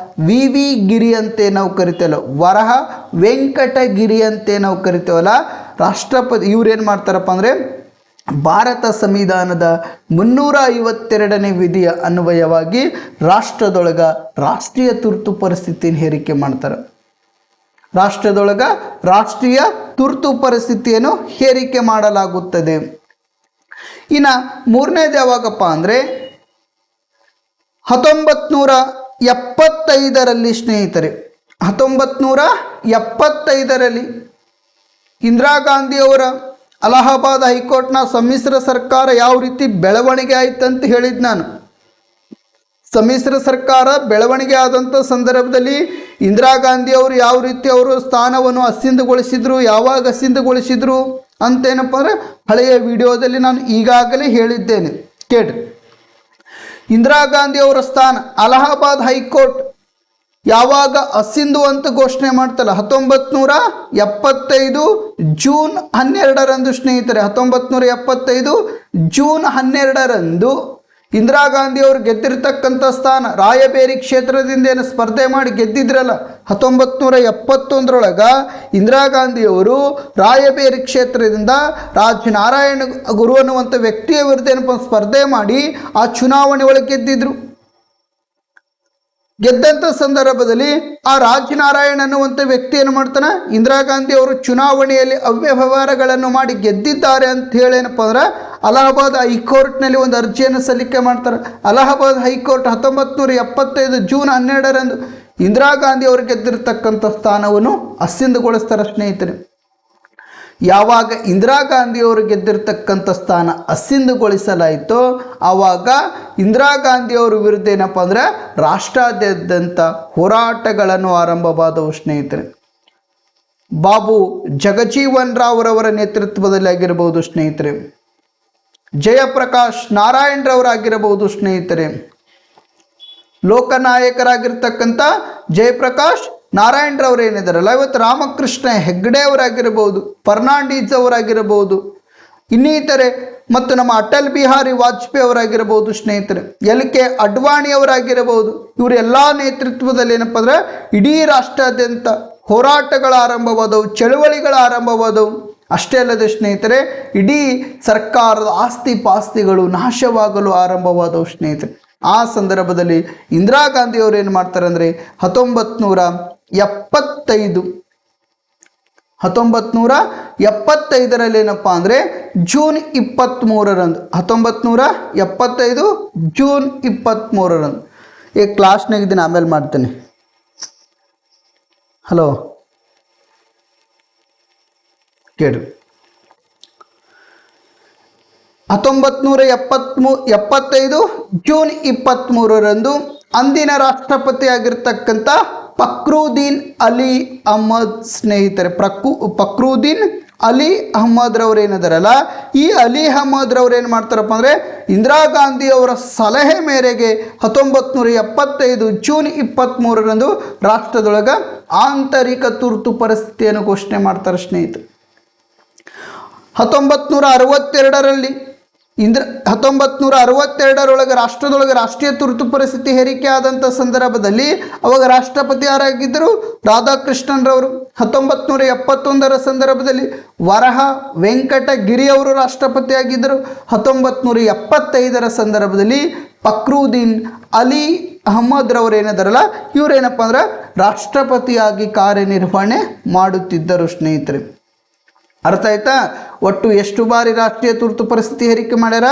ವಿ ಗಿರಿ ಅಂತೆ ನಾವು ಕರಿತೇವಲ್ಲ, ವರಹ ವೆಂಕಟಗಿರಿ ಅಂತೆ ನಾವು ಕರಿತೇವಲ್ಲ, ರಾಷ್ಟ್ರಪತಿ ಇವ್ರೇನು ಮಾಡ್ತಾರಪ್ಪ ಅಂದರೆ ಭಾರತ ಸಂವಿಧಾನದ 352ನೇ ವಿಧಿಯ ಅನ್ವಯವಾಗಿ ರಾಷ್ಟ್ರದೊಳಗೆ ರಾಷ್ಟ್ರೀಯ ತುರ್ತು ಪರಿಸ್ಥಿತಿಯನ್ನು ಹೇರಿಕೆ ಮಾಡ್ತಾರೆ. ರಾಷ್ಟ್ರದೊಳಗೆ ರಾಷ್ಟ್ರೀಯ ತುರ್ತು ಪರಿಸ್ಥಿತಿಯನ್ನು ಹೇರಿಕೆ ಮಾಡಲಾಗುತ್ತದೆ. ಇನ್ನು 3ನೇದು ಯಾವಾಗಪ್ಪ ಅಂದರೆ 1975ರಲ್ಲಿ ಸ್ನೇಹಿತರೆ, 1975ರಲ್ಲಿ ಇಂದಿರಾ ಗಾಂಧಿಯವರ ಅಲಹಾಬಾದ್ ಹೈಕೋರ್ಟ್ನ ಸಮ್ಮಿಶ್ರ ಸರ್ಕಾರ ಯಾವ ರೀತಿ ಬೆಳವಣಿಗೆ ಆಯ್ತಂತ ಹೇಳಿದ್ದು ನಾನು. ಸಮ್ಮಿಶ್ರ ಸರ್ಕಾರ ಬೆಳವಣಿಗೆ ಆದಂಥ ಸಂದರ್ಭದಲ್ಲಿ ಇಂದಿರಾ ಗಾಂಧಿಯವರು ಯಾವ ರೀತಿ ಅವರು ಸ್ಥಾನವನ್ನು ಅಸಿಂಧುಗೊಳಿಸಿದ್ರು, ಯಾವಾಗ ಅಸಿಂಧುಗೊಳಿಸಿದ್ರು ಅಂತೇನಪ್ಪ ಅಂದರೆ ಹಳೆಯ ವಿಡಿಯೋದಲ್ಲಿ ನಾನು ಈಗಾಗಲೇ ಹೇಳಿದ್ದೇನೆ, ಕೇಳ್ರಿ. ಇಂದಿರಾ ಗಾಂಧಿಯವರ ಸ್ಥಾನ ಅಲಹಾಬಾದ್ ಹೈಕೋರ್ಟ್ ಯಾವಾಗ ಅಸಿಂಧು ಅಂತ ಘೋಷಣೆ ಮಾಡ್ತಲ್ಲ 1975 ಜೂನ್ 12ರಂದು ಸ್ನೇಹಿತರೆ, 1975 ಜೂನ್ 12ರಂದು ಇಂದಿರಾ ಗಾಂಧಿಯವರು ಗೆದ್ದಿರ್ತಕ್ಕಂಥ ಸ್ಥಾನ ರಾಯಬೇರಿ ಕ್ಷೇತ್ರದಿಂದ ಏನು ಸ್ಪರ್ಧೆ ಮಾಡಿ ಗೆದ್ದಿದ್ರಲ್ಲ 1971ರೊಳಗೆ ಇಂದಿರಾ ಗಾಂಧಿಯವರು ರಾಯಬೇರಿ ಕ್ಷೇತ್ರದಿಂದ ರಾಜನಾರಾಯಣ ಗುರು ಅನ್ನುವಂಥ ವ್ಯಕ್ತಿಯ ವಿರುದ್ಧ ಏನಪ್ಪ ಸ್ಪರ್ಧೆ ಮಾಡಿ ಆ ಚುನಾವಣೆ ಒಳಗೆ ಗೆದ್ದಿದ್ರು. ಗೆದ್ದಂಥ ಸಂದರ್ಭದಲ್ಲಿ ಆ ರಾಜನಾರಾಯಣ ಅನ್ನುವಂಥ ವ್ಯಕ್ತಿ ಏನು ಮಾಡ್ತಾನೆ, ಇಂದಿರಾ ಗಾಂಧಿ ಅವರು ಚುನಾವಣೆಯಲ್ಲಿ ಅವ್ಯವಹಾರಗಳನ್ನು ಮಾಡಿ ಗೆದ್ದಿದ್ದಾರೆ ಅಂತ ಹೇಳಿ ಏನಪ್ಪ ಅಂದ್ರೆ ಅಲಹಾಬಾದ್ ಹೈಕೋರ್ಟ್ನಲ್ಲಿ ಒಂದು ಅರ್ಜಿಯನ್ನು ಸಲ್ಲಿಕೆ ಮಾಡ್ತಾರೆ. ಅಲಹಾಬಾದ್ ಹೈಕೋರ್ಟ್ 1975 ಜೂನ್ 12ರಂದು ಇಂದಿರಾ ಗಾಂಧಿ ಅವರು ಗೆದ್ದಿರ್ತಕ್ಕಂಥ ಸ್ಥಾನವನ್ನು ಅಸಿಂಧುಗೊಳಿಸ್ತಾರೆ ಸ್ನೇಹಿತರೆ. ಯಾವಾಗ ಇಂದಿರಾ ಗಾಂಧಿಯವರು ಗೆದ್ದಿರ್ತಕ್ಕಂಥ ಸ್ಥಾನ ಅಸಿಂಧುಗೊಳಿಸಲಾಯಿತೋ ಆವಾಗ ಇಂದಿರಾ ಗಾಂಧಿಯವರ ವಿರುದ್ಧ ಏನಪ್ಪ ಅಂದರೆ ರಾಷ್ಟ್ರಾದ್ಯಂತ ಹೋರಾಟಗಳನ್ನು ಆರಂಭವಾದವು ಸ್ನೇಹಿತರೆ. ಬಾಬು ಜಗಜೀವನ್ ರಾವ್ರವರ ನೇತೃತ್ವದಲ್ಲಿ ಆಗಿರಬಹುದು ಸ್ನೇಹಿತರೆ, ಜಯಪ್ರಕಾಶ್ ನಾರಾಯಣ್ ರವರಾಗಿರಬಹುದು ಸ್ನೇಹಿತರೆ, ಲೋಕನಾಯಕರಾಗಿರ್ತಕ್ಕಂಥ ಜಯಪ್ರಕಾಶ್ ನಾರಾಯಣ್ ರವರು ಏನಿದಾರಲ್ಲ, ಇವತ್ತು ರಾಮಕೃಷ್ಣ ಹೆಗ್ಡೆ ಅವರಾಗಿರಬಹುದು, ಫರ್ನಾಂಡೀಸ್ ಅವರಾಗಿರಬಹುದು, ಇನ್ನಿತರೆ ಮತ್ತು ನಮ್ಮ ಅಟಲ್ ಬಿಹಾರಿ ವಾಜಪೇಯಿ ಅವರಾಗಿರಬಹುದು ಸ್ನೇಹಿತರೆ, LK ಅಡ್ವಾಣಿ ಅವರಾಗಿರಬಹುದು. ಇವರೆಲ್ಲ ನೇತೃತ್ವದಲ್ಲಿ ಏನಪ್ಪ ಅಂದರೆ ಇಡೀ ರಾಷ್ಟ್ರಾದ್ಯಂತ ಹೋರಾಟಗಳ ಆರಂಭವಾದವು, ಚಳುವಳಿಗಳ ಆರಂಭವಾದವು. ಅಷ್ಟೇ ಅಲ್ಲದೆ ಸ್ನೇಹಿತರೆ, ಇಡೀ ಸರ್ಕಾರದ ಆಸ್ತಿ ಪಾಸ್ತಿಗಳು ನಾಶವಾಗಲು ಆರಂಭವಾದವು ಸ್ನೇಹಿತರೆ. ಆ ಸಂದರ್ಭದಲ್ಲಿ ಇಂದಿರಾ ಗಾಂಧಿಯವರು ಏನು ಮಾಡ್ತಾರೆ ಅಂದರೆ 1975ರಲ್ಲಿ ಏನಪ್ಪ ಅಂದರೆ ಜೂನ್ 23ರಂದು 1975 ಜೂನ್ 23ರಂದು ಈ ಕ್ಲಾಸ್ನಾಗ ಇದನ್ನು ಆಮೇಲೆ ಮಾಡ್ತೇನೆ. ಹಲೋ ಕೇಳಿ, 1975 ಜೂನ್ 23ರಂದು ಅಂದಿನ ರಾಷ್ಟ್ರಪತಿ ಆಗಿರ್ತಕ್ಕಂಥ ಫಕ್ರುದ್ದೀನ್ ಅಲಿ ಅಹ್ಮದ್ ಸ್ನೇಹಿತರೆ, ಫಕ್ರುದ್ದೀನ್ ಅಲಿ ಅಹ್ಮದ್ ರವ್ರು ಏನಿದಾರಲ್ಲ, ಈ ಅಲಿ ಅಹ್ಮದ್ ರವ್ರು ಏನು ಮಾಡ್ತಾರಪ್ಪ ಅಂದರೆ ಇಂದಿರಾ ಗಾಂಧಿ ಅವರ ಸಲಹೆ ಮೇರೆಗೆ 1975 ಜೂನ್ 23ರಂದು ರಾಷ್ಟ್ರದೊಳಗೆ ಆಂತರಿಕ ತುರ್ತು ಪರಿಸ್ಥಿತಿಯನ್ನು ಘೋಷಣೆ ಮಾಡ್ತಾರೆ ಸ್ನೇಹಿತರೆ. 1962ರಲ್ಲಿ 1962ರೊಳಗೆ ರಾಷ್ಟ್ರೀಯ ತುರ್ತು ಪರಿಸ್ಥಿತಿ ಹೇರಿಕೆ ಆದಂಥ ಸಂದರ್ಭದಲ್ಲಿ ಅವಾಗ ರಾಷ್ಟ್ರಪತಿ ಯಾರಾಗಿದ್ದರು? ರಾಧಾಕೃಷ್ಣನ್ ರವರು. 1971ರ ಸಂದರ್ಭದಲ್ಲಿ ವರಹ ವೆಂಕಟಗಿರಿ ಅವರು ರಾಷ್ಟ್ರಪತಿ ಆಗಿದ್ದರು. 1975ರ ಸಂದರ್ಭದಲ್ಲಿ ಫಕ್ರುದ್ದೀನ್ ಅಲಿ ಅಹ್ಮದ್ ರವರು ಏನಿದಾರಲ್ಲ, ಇವರೇನಪ್ಪ ಅಂದ್ರೆ ರಾಷ್ಟ್ರಪತಿಯಾಗಿ ಕಾರ್ಯನಿರ್ವಹಣೆ ಮಾಡುತ್ತಿದ್ದರು ಸ್ನೇಹಿತರೆ. ಅರ್ಥ ಆಯ್ತಾ? ಒಟ್ಟು ಎಷ್ಟು ಬಾರಿ ರಾಷ್ಟ್ರೀಯ ತುರ್ತು ಪರಿಸ್ಥಿತಿ ಹೇರಿಕೆ ಮಾಡ್ಯಾರ?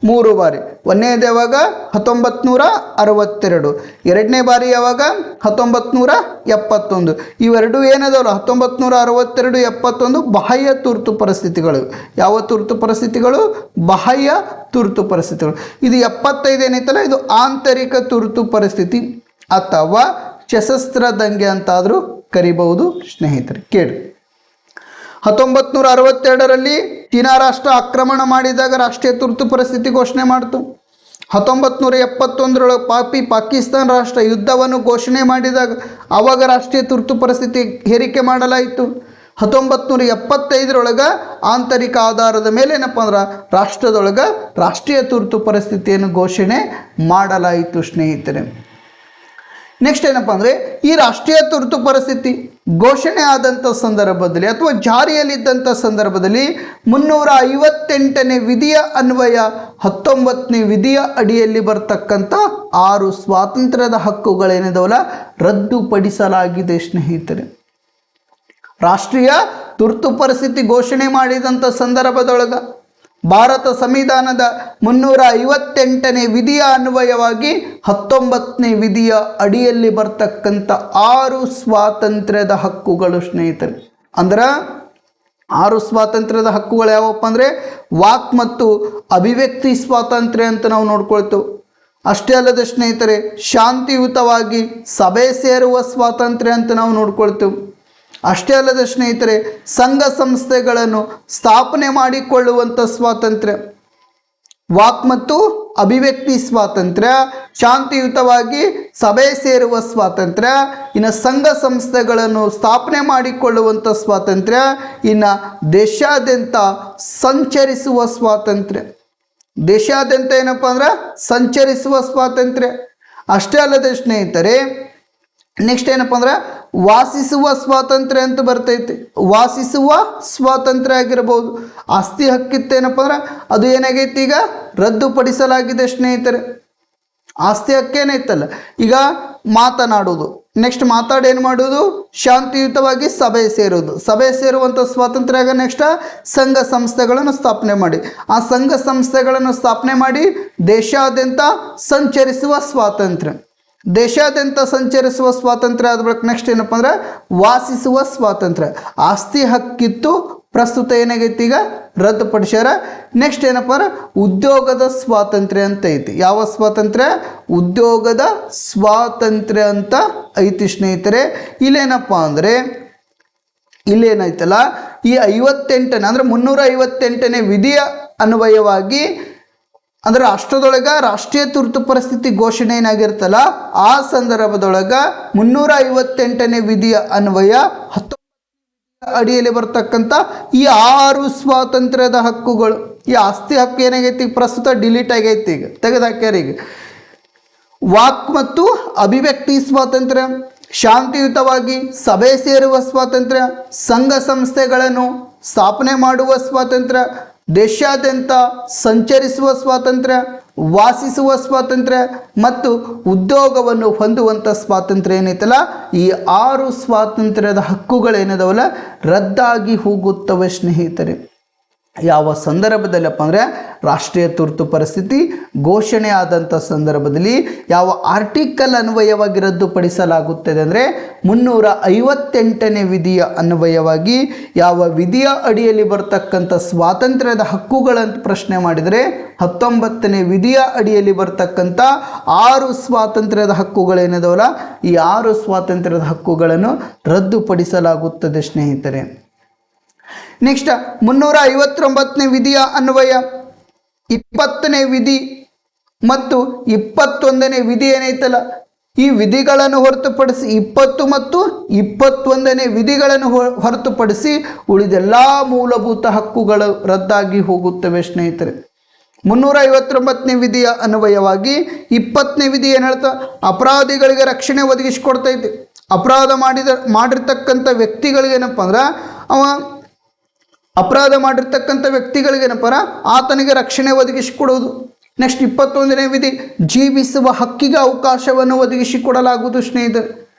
3 ಬಾರಿ. ಒಂದನೇದು ಯಾವಾಗ? 1962. ಎರಡನೇ ಬಾರಿ ಯಾವಾಗ? 1971. ಇವೆರಡು ಏನದವಲ್ಲ 1962, 71 ಬಾಹ್ಯ ತುರ್ತು ಪರಿಸ್ಥಿತಿಗಳು. ಯಾವ ತುರ್ತು ಪರಿಸ್ಥಿತಿಗಳು? ಬಾಹ್ಯ ತುರ್ತು ಪರಿಸ್ಥಿತಿಗಳು. ಇದು 75 ಏನೈತಲ್ಲ, ಇದು ಆಂತರಿಕ ತುರ್ತು ಪರಿಸ್ಥಿತಿ ಅಥವಾ ಸಶಸ್ತ್ರ ದಂಗೆ ಅಂತಾದರೂ ಕರಿಬಹುದು ಸ್ನೇಹಿತರೆ. ಕೇಳಿ, 1962ರಲ್ಲಿ ಚೀನಾ ರಾಷ್ಟ್ರ ಆಕ್ರಮಣ ಮಾಡಿದಾಗ ರಾಷ್ಟ್ರೀಯ ತುರ್ತು ಪರಿಸ್ಥಿತಿ ಘೋಷಣೆ ಮಾಡಿತು. 1971ರೊಳಗೆ ಪಾಕಿಸ್ತಾನ ರಾಷ್ಟ್ರ ಯುದ್ಧವನ್ನು ಘೋಷಣೆ ಮಾಡಿದಾಗ ಆವಾಗ ರಾಷ್ಟ್ರೀಯ ತುರ್ತು ಪರಿಸ್ಥಿತಿ ಹೇರಿಕೆ ಮಾಡಲಾಯಿತು. 1975ರೊಳಗೆ ಆಂತರಿಕ ಆಧಾರದ ಮೇಲೆ ಏನಪ್ಪ ಅಂದ್ರೆ ರಾಷ್ಟ್ರದೊಳಗೆ ರಾಷ್ಟ್ರೀಯ ತುರ್ತು ಪರಿಸ್ಥಿತಿಯನ್ನು ಘೋಷಣೆ ಮಾಡಲಾಯಿತು ಸ್ನೇಹಿತರೆ. ನೆಕ್ಸ್ಟ್ ಏನಪ್ಪ ಅಂದರೆ ಈ ರಾಷ್ಟ್ರೀಯ ತುರ್ತು ಪರಿಸ್ಥಿತಿ ಘೋಷಣೆ ಆದಂಥ ಸಂದರ್ಭದಲ್ಲಿ ಅಥವಾ ಜಾರಿಯಲ್ಲಿದ್ದಂಥ ಸಂದರ್ಭದಲ್ಲಿ 358ನೇ ವಿಧಿಯ ಅನ್ವಯ 19ನೇ ವಿಧಿಯ ಅಡಿಯಲ್ಲಿ ಬರ್ತಕ್ಕಂಥ 6 ಸ್ವಾತಂತ್ರ್ಯದ ಹಕ್ಕುಗಳೇನಿದಾವಲ್ಲ ರದ್ದುಪಡಿಸಲಾಗಿದೆ ಸ್ನೇಹಿತರೆ. ರಾಷ್ಟ್ರೀಯ ತುರ್ತು ಪರಿಸ್ಥಿತಿ ಘೋಷಣೆ ಮಾಡಿದಂಥ ಸಂದರ್ಭದೊಳಗೆ ಭಾರತ ಸಂವಿಧಾನದ 358ನೇ ವಿಧಿಯ ಅನ್ವಯವಾಗಿ 19ನೇ ವಿಧಿಯ ಅಡಿಯಲ್ಲಿ ಬರ್ತಕ್ಕಂಥ 6 ಸ್ವಾತಂತ್ರ್ಯದ ಹಕ್ಕುಗಳು ಸ್ನೇಹಿತರೆ. ಅಂದ್ರೆ 6 ಸ್ವಾತಂತ್ರ್ಯದ ಹಕ್ಕುಗಳು ಯಾವಪ್ಪ ಅಂದರೆ ವಾಕ್ ಮತ್ತು ಅಭಿವ್ಯಕ್ತಿ ಸ್ವಾತಂತ್ರ್ಯ ಅಂತ ನಾವು ನೋಡ್ಕೊಳ್ತೇವೆ. ಅಷ್ಟೇ ಅಲ್ಲದೆ ಸ್ನೇಹಿತರೆ, ಶಾಂತಿಯುತವಾಗಿ ಸಭೆ ಸೇರುವ ಸ್ವಾತಂತ್ರ್ಯ ಅಂತ ನಾವು ನೋಡ್ಕೊಳ್ತೇವೆ. ಅಷ್ಟೇ ಅಲ್ಲದೆ ಸ್ನೇಹಿತರೆ, ಸಂಘ ಸಂಸ್ಥೆಗಳನ್ನು ಸ್ಥಾಪನೆ ಮಾಡಿಕೊಳ್ಳುವಂಥ ಸ್ವಾತಂತ್ರ್ಯ, ವಾಕ್ ಮತ್ತು ಅಭಿವ್ಯಕ್ತಿ ಸ್ವಾತಂತ್ರ್ಯ, ಶಾಂತಿಯುತವಾಗಿ ಸಭೆ ಸೇರುವ ಸ್ವಾತಂತ್ರ್ಯ, ಇನ್ನು ಸಂಘ ಸಂಸ್ಥೆಗಳನ್ನು ಸ್ಥಾಪನೆ ಮಾಡಿಕೊಳ್ಳುವಂಥ ಸ್ವಾತಂತ್ರ್ಯ, ಇನ್ನು ದೇಶಾದ್ಯಂತ ಸಂಚರಿಸುವ ಸ್ವಾತಂತ್ರ್ಯ. ದೇಶಾದ್ಯಂತ ಏನಪ್ಪ ಅಂದ್ರೆ ಸಂಚರಿಸುವ ಸ್ವಾತಂತ್ರ್ಯ. ಅಷ್ಟೇ ಅಲ್ಲದೆ ಸ್ನೇಹಿತರೆ, ನೆಕ್ಸ್ಟ್ ಏನಪ್ಪ ಅಂದ್ರೆ ವಾಸಿಸುವ ಸ್ವಾತಂತ್ರ್ಯ ಅಂತ ಬರ್ತೈತಿ. ವಾಸಿಸುವ ಸ್ವಾತಂತ್ರ್ಯ ಆಗಿರ್ಬೋದು. ಆಸ್ತಿ ಹಕ್ಕಿತ್ತೇನಪ್ಪ ಅಂದ್ರೆ ಅದು ಏನಾಗೈತಿ, ಈಗ ರದ್ದುಪಡಿಸಲಾಗಿದೆ ಸ್ನೇಹಿತರೆ. ಆಸ್ತಿ ಹಕ್ಕೇನೈತಲ್ಲ, ಈಗ ಮಾತನಾಡೋದು, ನೆಕ್ಸ್ಟ್ ಮಾತಾಡಿ ಏನು ಮಾಡೋದು, ಶಾಂತಿಯುತವಾಗಿ ಸಭೆ ಸೇರೋದು. ಸಭೆ ಸೇರುವಂಥ ಸ್ವಾತಂತ್ರ್ಯ ಆಗ ನೆಕ್ಸ್ಟ್ ಸಂಘ ಸಂಸ್ಥೆಗಳನ್ನು ಸ್ಥಾಪನೆ ಮಾಡಿ, ಆ ಸಂಘ ಸಂಸ್ಥೆಗಳನ್ನು ಸ್ಥಾಪನೆ ಮಾಡಿ ದೇಶಾದ್ಯಂತ ಸಂಚರಿಸುವ ಸ್ವಾತಂತ್ರ್ಯ. ದೇಶಾದ್ಯಂತ ಸಂಚರಿಸುವ ಸ್ವಾತಂತ್ರ್ಯ ಆದ ಬಳಿಕ ನೆಕ್ಸ್ಟ್ ಏನಪ್ಪ ಅಂದ್ರೆ ವಾಸಿಸುವ ಸ್ವಾತಂತ್ರ್ಯ. ಆಸ್ತಿ ಹಕ್ಕಿತ್ತು, ಪ್ರಸ್ತುತ ಏನಾಗೈತಿ ಈಗ ರದ್ದುಪಡಿಸ್ಯಾರ. ನೆಕ್ಸ್ಟ್ ಏನಪ್ಪ ಅಂದ್ರೆ ಉದ್ಯೋಗದ ಸ್ವಾತಂತ್ರ್ಯ ಅಂತ ಐತಿ. ಯಾವ ಸ್ವಾತಂತ್ರ್ಯ? ಉದ್ಯೋಗದ ಸ್ವಾತಂತ್ರ್ಯ ಅಂತ ಐತಿ ಸ್ನೇಹಿತರೆ. ಇಲ್ಲೇನಪ್ಪ ಅಂದರೆ ಇಲ್ಲೇನೈತಲ್ಲ ಈ 58ನೇ ಅಂದರೆ 358ನೇ ವಿಧಿಯ ಅನ್ವಯವಾಗಿ ಅಂದರೆ ರಾಷ್ಟ್ರದೊಳಗೆ ರಾಷ್ಟ್ರೀಯ ತುರ್ತು ಪರಿಸ್ಥಿತಿ ಘೋಷಣೆ ಏನಾಗಿರ್ತಲ್ಲ ಆ ಸಂದರ್ಭದೊಳಗೆ 358ನೇ ವಿಧಿಯ ಅನ್ವಯ 19 ಅಡಿಯಲ್ಲಿ ಬರ್ತಕ್ಕಂಥ ಈ 6 ಸ್ವಾತಂತ್ರ್ಯದ ಹಕ್ಕುಗಳು, ಈ ಆಸ್ತಿ ಹಕ್ಕು ಏನಾಗೈತಿ ಪ್ರಸ್ತುತ ಡಿಲೀಟ್ ಆಗೈತಿ, ಈಗ ತೆಗೆದುಹಾಕ್ಯಾರ. ಈಗ ವಾಕ್ ಮತ್ತು ಅಭಿವ್ಯಕ್ತಿ ಸ್ವಾತಂತ್ರ್ಯ, ಶಾಂತಿಯುತವಾಗಿ ಸಭೆ ಸೇರುವ ಸ್ವಾತಂತ್ರ್ಯ, ಸಂಘ ಸಂಸ್ಥೆಗಳನ್ನು ಸ್ಥಾಪನೆ ಮಾಡುವ ಸ್ವಾತಂತ್ರ್ಯ, ದೇಶಾದ್ಯಂತ ಸಂಚರಿಸುವ ಸ್ವಾತಂತ್ರ್ಯ, ವಾಸಿಸುವ ಸ್ವಾತಂತ್ರ್ಯ ಮತ್ತು ಉದ್ಯೋಗವನ್ನು ಹೊಂದುವಂಥ ಸ್ವಾತಂತ್ರ್ಯ ಏನೈತಲ್ಲ ಈ 6 ಸ್ವಾತಂತ್ರ್ಯದ ಹಕ್ಕುಗಳೇನಿದಾವಲ್ಲ ರದ್ದಾಗಿ ಹೋಗುತ್ತವೆ ಸ್ನೇಹಿತರೆ. ಯಾವ ಸಂದರ್ಭದಲ್ಲಪ್ಪ ಅಂದರೆ ರಾಷ್ಟ್ರೀಯ ತುರ್ತು ಪರಿಸ್ಥಿತಿ ಘೋಷಣೆ ಆದಂಥ ಸಂದರ್ಭದಲ್ಲಿ ಯಾವ ಆರ್ಟಿಕಲ್ ಅನ್ವಯವಾಗಿ ರದ್ದುಪಡಿಸಲಾಗುತ್ತದೆ ಅಂದರೆ 358ನೇ ವಿಧಿಯ ಅನ್ವಯವಾಗಿ ಯಾವ ವಿಧಿಯ ಅಡಿಯಲ್ಲಿ ಬರ್ತಕ್ಕಂಥ ಸ್ವಾತಂತ್ರ್ಯದ ಹಕ್ಕುಗಳಂತ ಪ್ರಶ್ನೆ ಮಾಡಿದರೆ 19ನೇ ವಿಧಿಯ ಅಡಿಯಲ್ಲಿ ಬರ್ತಕ್ಕಂಥ 6 ಸ್ವಾತಂತ್ರ್ಯದ ಹಕ್ಕುಗಳೇನಿದಾವಲ್ಲ ಈ 6 ಸ್ವಾತಂತ್ರ್ಯದ ಹಕ್ಕುಗಳನ್ನು ರದ್ದುಪಡಿಸಲಾಗುತ್ತದೆ ಸ್ನೇಹಿತರೆ. ನೆಕ್ಸ್ಟ್ 359ನೇ ವಿಧಿಯ ಅನ್ವಯ 20ನೇ ವಿಧಿ ಮತ್ತು 21ನೇ ವಿಧಿ ಏನೈತಲ್ಲ ಈ ವಿಧಿಗಳನ್ನು ಹೊರತುಪಡಿಸಿ 20 ಮತ್ತು 21ನೇ ವಿಧಿಗಳನ್ನು ಹೊರತುಪಡಿಸಿ ಉಳಿದೆಲ್ಲ ಮೂಲಭೂತ ಹಕ್ಕುಗಳು ರದ್ದಾಗಿ ಹೋಗುತ್ತವೆ ಸ್ನೇಹಿತರೆ. 359ನೇ ವಿಧಿಯ ಅನ್ವಯವಾಗಿ 20ನೇ ವಿಧಿ ಏನು ಹೇಳ್ತಾ ಅಪರಾಧಿಗಳಿಗೆ ರಕ್ಷಣೆ ಒದಗಿಸಿಕೊಡ್ತೈತಿ. ಅಪರಾಧ ಮಾಡಿರ್ತಕ್ಕಂಥ ವ್ಯಕ್ತಿಗಳಿಗೇನಪ್ಪ ಅಂದ್ರೆ ಅಪರಾಧ ಮಾಡಿರ್ತಕ್ಕಂಥ ವ್ಯಕ್ತಿಗಳಿಗೇನಪ್ಪ ಆತನಿಗೆ ರಕ್ಷಣೆ ಒದಗಿಸಿಕೊಡುವುದು. ನೆಕ್ಸ್ಟ್ 21ನೇ ವಿಧಿ ಜೀವಿಸುವ ಹಕ್ಕಿಗೆ ಅವಕಾಶವನ್ನು ಒದಗಿಸಿಕೊಡಲಾಗುವುದು ಸ್ನೇಹಿತರೆ.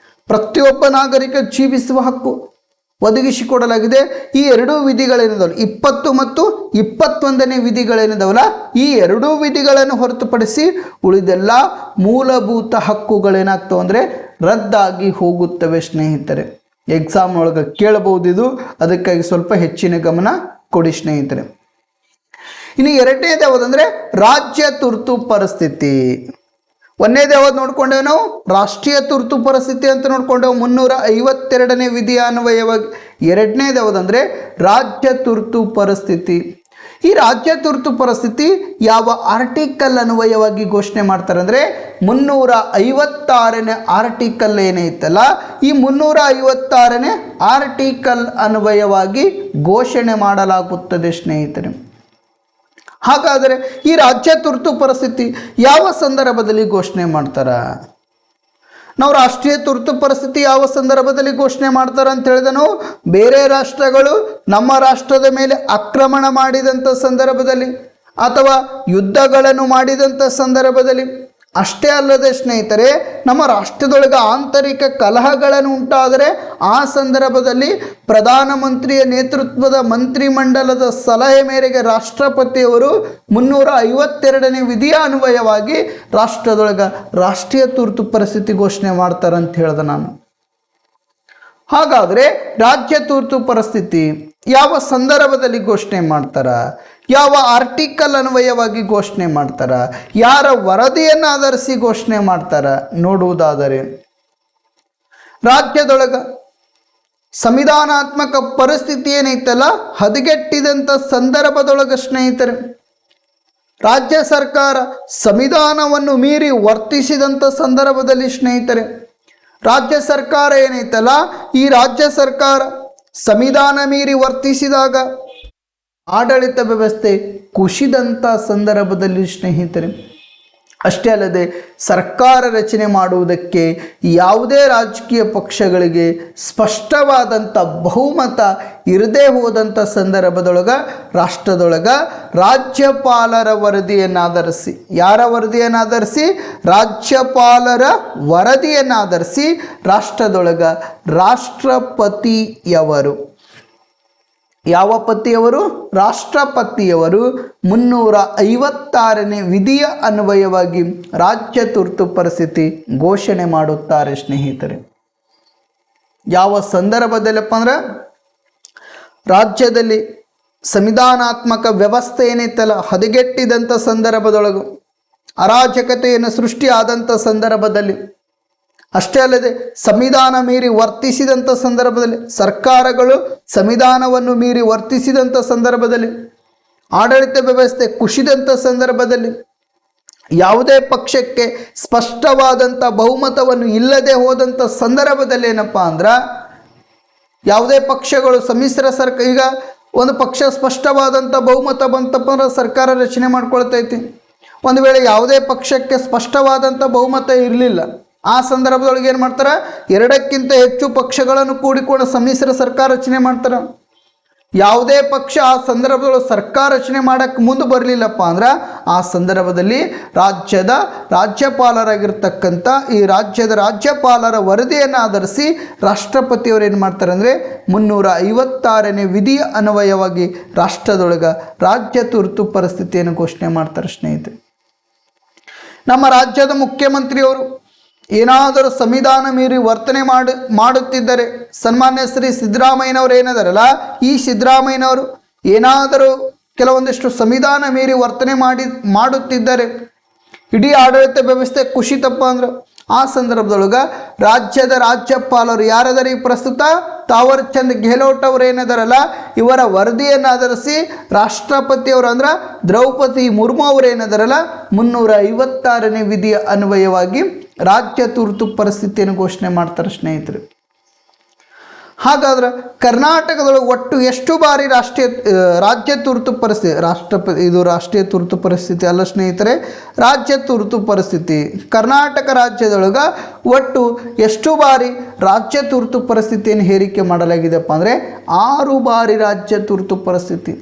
ಪ್ರತಿಯೊಬ್ಬ ನಾಗರಿಕ ಜೀವಿಸುವ ಹಕ್ಕು ಒದಗಿಸಿಕೊಡಲಾಗಿದೆ. ಈ 2 ವಿಧಿಗಳೇನಿದಾವಲ್ಲ 20 ಮತ್ತು 21ನೇ ವಿಧಿಗಳೇನಿದಾವಲ್ಲ ಈ 2 ವಿಧಿಗಳನ್ನು ಹೊರತುಪಡಿಸಿ ಉಳಿದೆಲ್ಲ ಮೂಲಭೂತ ಹಕ್ಕುಗಳೇನಾಗ್ತವೆ ಅಂದರೆ ರದ್ದಾಗಿ ಹೋಗುತ್ತವೆ ಸ್ನೇಹಿತರೆ. ಎಕ್ಸಾಮ್ ಒಳಗೆ ಕೇಳಬಹುದು ಇದು, ಅದಕ್ಕಾಗಿ ಸ್ವಲ್ಪ ಹೆಚ್ಚಿನ ಗಮನ ಕೊಡಿ ಸ್ನೇಹಿತರೆ. ಇನ್ನು ಎರಡನೇದು ಯಾವುದಂದರೆ ರಾಜ್ಯ ತುರ್ತು ಪರಿಸ್ಥಿತಿ. ಒಂದನೇದು ಯಾವ್ದು ನೋಡ್ಕೊಂಡೇವು ನಾವು ರಾಷ್ಟ್ರೀಯ ತುರ್ತು ಪರಿಸ್ಥಿತಿ ಅಂತ ನೋಡ್ಕೊಂಡೇವು 352ನೇ ವಿಧಿಯ ಅನ್ವಯವಾಗಿ. ಎರಡನೇದು ಯಾವುದಂದರೆ ರಾಜ್ಯ ತುರ್ತು ಪರಿಸ್ಥಿತಿ. ಈ ರಾಜ್ಯ ತುರ್ತು ಪರಿಸ್ಥಿತಿ ಯಾವ ಆರ್ಟಿಕಲ್ ಅನ್ವಯವಾಗಿ ಘೋಷಣೆ ಮಾಡ್ತಾರೆ ಅಂದರೆ 356ನೇ ಆರ್ಟಿಕಲ್ ಏನೈತಲ್ಲ ಈ 356ನೇ ಆರ್ಟಿಕಲ್ ಅನ್ವಯವಾಗಿ ಘೋಷಣೆ ಮಾಡಲಾಗುತ್ತದೆ ಸ್ನೇಹಿತರೆ. ಹಾಗಾದರೆ ಈ ರಾಜ್ಯ ತುರ್ತು ಪರಿಸ್ಥಿತಿ ಯಾವ ಸಂದರ್ಭದಲ್ಲಿ ಘೋಷಣೆ ಮಾಡ್ತಾರ? ನಾವು ರಾಷ್ಟ್ರೀಯ ತುರ್ತು ಪರಿಸ್ಥಿತಿ ಯಾವ ಸಂದರ್ಭದಲ್ಲಿ ಘೋಷಣೆ ಮಾಡ್ತಾರೆ ಅಂತ ಹೇಳಿದ ನಾವು ಬೇರೆ ರಾಷ್ಟ್ರಗಳು ನಮ್ಮ ರಾಷ್ಟ್ರದ ಮೇಲೆ ಆಕ್ರಮಣ ಮಾಡಿದಂಥ ಸಂದರ್ಭದಲ್ಲಿ ಅಥವಾ ಯುದ್ಧಗಳನ್ನು ಮಾಡಿದಂಥ ಸಂದರ್ಭದಲ್ಲಿ. ಅಷ್ಟೇ ಅಲ್ಲದೆ ಸ್ನೇಹಿತರೆ ನಮ್ಮ ರಾಷ್ಟ್ರದೊಳಗೆ ಆಂತರಿಕ ಕಲಹಗಳನ್ನು ಉಂಟಾದರೆ ಆ ಸಂದರ್ಭದಲ್ಲಿ ಪ್ರಧಾನಮಂತ್ರಿಯ ನೇತೃತ್ವದ ಮಂತ್ರಿಮಂಡಲದ ಸಲಹೆ ಮೇರೆಗೆ ರಾಷ್ಟ್ರಪತಿಯವರು 352ನೇ ವಿಧಿಯ ಅನ್ವಯವಾಗಿ ರಾಷ್ಟ್ರದೊಳಗೆ ರಾಷ್ಟ್ರೀಯ ತುರ್ತು ಪರಿಸ್ಥಿತಿ ಘೋಷಣೆ ಮಾಡ್ತಾರಂತ ಹೇಳ್ದೆ ನಾನು. ಹಾಗಾದರೆ ರಾಜ್ಯ ತುರ್ತು ಪರಿಸ್ಥಿತಿ ಯಾವ ಸಂದರ್ಭದಲ್ಲಿ ಘೋಷಣೆ ಮಾಡ್ತಾರ, ಯಾವ ಆರ್ಟಿಕಲ್ ಅನ್ವಯವಾಗಿ ಘೋಷಣೆ ಮಾಡ್ತಾರ, ಯಾರ ವರದಿಯನ್ನು ಆಧರಿಸಿ ಘೋಷಣೆ ಮಾಡ್ತಾರ ನೋಡುವುದಾದರೆ ರಾಜ್ಯದೊಳಗ ಸಂವಿಧಾನಾತ್ಮಕ ಪರಿಸ್ಥಿತಿ ಏನೈತಲ್ಲ ಹದಗೆಟ್ಟಿದಂಥ ಸಂದರ್ಭದೊಳಗೆ ಸ್ನೇಹಿತರೆ ರಾಜ್ಯ ಸರ್ಕಾರ ಸಂವಿಧಾನವನ್ನು ಮೀರಿ ವರ್ತಿಸಿದಂಥ ಸಂದರ್ಭದಲ್ಲಿ ಸ್ನೇಹಿತರೆ ರಾಜ್ಯ ಸರ್ಕಾರ ಏನೈತಲ್ಲ ಈ ರಾಜ್ಯ ಸರ್ಕಾರ ಸಂವಿಧಾನ ಮೀರಿ ವರ್ತಿಸಿದಾಗ ಆಡಳಿತ ವ್ಯವಸ್ಥೆ ಕುಸಿದಂಥ ಸಂದರ್ಭದಲ್ಲಿ ಸ್ನೇಹಿತರೆ ಅಷ್ಟೇ ಅಲ್ಲದೆ ಸರ್ಕಾರ ರಚನೆ ಮಾಡುವುದಕ್ಕೆ ಯಾವುದೇ ರಾಜಕೀಯ ಪಕ್ಷಗಳಿಗೆ ಸ್ಪಷ್ಟವಾದಂಥ ಬಹುಮತ ಇರದೇ ಹೋದಂಥ ಸಂದರ್ಭದೊಳಗೆ ರಾಷ್ಟ್ರದೊಳಗೆ ರಾಜ್ಯಪಾಲರ ವರದಿಯನ್ನಾಧರಿಸಿ ಯಾರ ವರದಿಯನ್ನಾಧರಿಸಿ ರಾಜ್ಯಪಾಲರ ವರದಿಯನ್ನಾಧರಿಸಿ ರಾಷ್ಟ್ರದೊಳಗೆ ರಾಷ್ಟ್ರಪತಿಯವರು ಯಾವ ಪತಿಯವರು ರಾಷ್ಟ್ರಪತಿಯವರು 356ನೇ ವಿಧಿಯ ಅನ್ವಯವಾಗಿ ರಾಜ್ಯ ತುರ್ತು ಪರಿಸ್ಥಿತಿ ಘೋಷಣೆ ಮಾಡುತ್ತಾರೆ ಸ್ನೇಹಿತರೆ. ಯಾವ ಸಂದರ್ಭದಲ್ಲಪ್ಪ ಅಂದ್ರೆ ರಾಜ್ಯದಲ್ಲಿ ಸಂವಿಧಾನಾತ್ಮಕ ವ್ಯವಸ್ಥೆ ಏನಿತ್ತಲ್ಲ ಹದಗೆಟ್ಟಿದಂಥ ಸಂದರ್ಭದೊಳಗು, ಅರಾಜಕತೆಯನ್ನು ಸೃಷ್ಟಿ ಆದಂಥ ಸಂದರ್ಭದಲ್ಲಿ, ಅಷ್ಟೇ ಅಲ್ಲದೆ ಸಂವಿಧಾನ ಮೀರಿ ವರ್ತಿಸಿದಂಥ ಸಂದರ್ಭದಲ್ಲಿ, ಸರ್ಕಾರಗಳು ಸಂವಿಧಾನವನ್ನು ಮೀರಿ ವರ್ತಿಸಿದಂಥ ಸಂದರ್ಭದಲ್ಲಿ, ಆಡಳಿತ ವ್ಯವಸ್ಥೆ ಕುಸಿದಂಥ ಸಂದರ್ಭದಲ್ಲಿ, ಯಾವುದೇ ಪಕ್ಷಕ್ಕೆ ಸ್ಪಷ್ಟವಾದಂಥ ಬಹುಮತವನ್ನು ಇಲ್ಲದೆ ಹೋದಂಥ ಸಂದರ್ಭದಲ್ಲಿ ಏನಪ್ಪ ಅಂದ್ರೆ, ಯಾವುದೇ ಪಕ್ಷಗಳು ಸಮ್ಮಿಶ್ರ ಸರ್ಕಾರ, ಈಗ ಒಂದು ಪಕ್ಷ ಸ್ಪಷ್ಟವಾದಂಥ ಬಹುಮತ ಬಂತಪ್ಪ ಅಂದ್ರೆ ಸರ್ಕಾರ ರಚನೆ ಮಾಡ್ಕೊಳ್ತೈತಿ. ಒಂದು ವೇಳೆ ಯಾವುದೇ ಪಕ್ಷಕ್ಕೆ ಸ್ಪಷ್ಟವಾದಂಥ ಬಹುಮತ ಇರಲಿಲ್ಲ, ಆ ಸಂದರ್ಭದೊಳಗೆ ಏನು ಮಾಡ್ತಾರೆ, ಎರಡಕ್ಕಿಂತ ಹೆಚ್ಚು ಪಕ್ಷಗಳನ್ನು ಕೂಡಿಕೊಂಡು ಸಮ್ಮಿಶ್ರ ಸರ್ಕಾರ ರಚನೆ ಮಾಡ್ತಾರೆ. ಯಾವುದೇ ಪಕ್ಷ ಆ ಸಂದರ್ಭದೊಳಗೆ ಸರ್ಕಾರ ರಚನೆ ಮಾಡೋಕ್ಕೆ ಮುಂದೆ ಬರಲಿಲ್ಲಪ್ಪ ಅಂದ್ರೆ, ಆ ಸಂದರ್ಭದಲ್ಲಿ ರಾಜ್ಯಪಾಲರಾಗಿರ್ತಕ್ಕಂಥ ಈ ರಾಜ್ಯದ ರಾಜ್ಯಪಾಲರ ವರದಿಯನ್ನು ಆಧರಿಸಿ ರಾಷ್ಟ್ರಪತಿಯವರು ಏನು ಮಾಡ್ತಾರೆ ಅಂದರೆ 356ನೇ ವಿಧಿಯ ಅನ್ವಯವಾಗಿ ರಾಷ್ಟ್ರದೊಳಗೆ ರಾಜ್ಯ ತುರ್ತು ಪರಿಸ್ಥಿತಿಯನ್ನು ಘೋಷಣೆ ಮಾಡ್ತಾರೆ. ಸ್ನೇಹಿತರೆ, ನಮ್ಮ ರಾಜ್ಯದ ಮುಖ್ಯಮಂತ್ರಿಯವರು ಏನಾದರೂ ಸಂವಿಧಾನ ಮೀರಿ ವರ್ತನೆ ಮಾಡುತ್ತಿದ್ದರೆ, ಸನ್ಮಾನ್ಯ ಶ್ರೀ ಸಿದ್ದರಾಮಯ್ಯನವರು ಏನಿದಾರಲ್ಲ, ಈ ಸಿದ್ದರಾಮಯ್ಯನವರು ಏನಾದರೂ ಕೆಲವೊಂದಿಷ್ಟು ಸಂವಿಧಾನ ಮೀರಿ ವರ್ತನೆ ಮಾಡುತ್ತಿದ್ದರೆ, ಇಡೀ ಆಡಳಿತ ವ್ಯವಸ್ಥೆ ಕುಸಿತಪ್ಪ ಅಂದ್ರೆ, ಆ ಸಂದರ್ಭದೊಳಗೆ ರಾಜ್ಯದ ರಾಜ್ಯಪಾಲರು ಯಾರದಾರ ಈ ಪ್ರಸ್ತುತ ತಾವರ್ ಚಂದ್ ಗೆಹ್ಲೋಟ್ ಅವರು ಏನಿದಾರಲ್ಲ, ಇವರ ವರದಿಯನ್ನು ಆಧರಿಸಿ ರಾಷ್ಟ್ರಪತಿಯವರು ಅಂದ್ರೆ ದ್ರೌಪದಿ ಮುರ್ಮು ಅವರು ಏನಿದಾರಲ್ಲ 356ನೇ ವಿಧಿಯ ಅನ್ವಯವಾಗಿ ರಾಜ್ಯ ತುರ್ತು ಪರಿಸ್ಥಿತಿಯನ್ನು ಘೋಷಣೆ ಮಾಡ್ತಾರೆ. ಸ್ನೇಹಿತರೆ, ಹಾಗಾದ್ರೆ ಕರ್ನಾಟಕದೊಳಗೆ ಒಟ್ಟು ಎಷ್ಟು ಬಾರಿ ರಾಜ್ಯ ತುರ್ತು ಪರಿಸ್ಥಿತಿ, ರಾಷ್ಟ್ರೀಯ ತುರ್ತು ಪರಿಸ್ಥಿತಿ ಅಲ್ಲ ಸ್ನೇಹಿತರೆ, ರಾಜ್ಯ ತುರ್ತು ಪರಿಸ್ಥಿತಿ ಕರ್ನಾಟಕ ರಾಜ್ಯದೊಳಗೆ ಒಟ್ಟು ಎಷ್ಟು ಬಾರಿ ರಾಜ್ಯ ತುರ್ತು ಪರಿಸ್ಥಿತಿಯನ್ನು ಹೇರಿಕೆ ಮಾಡಲಾಗಿದೆಪ್ಪ ಅಂದರೆ 6 ಬಾರಿ ರಾಜ್ಯ ತುರ್ತು ಪರಿಸ್ಥಿತಿ.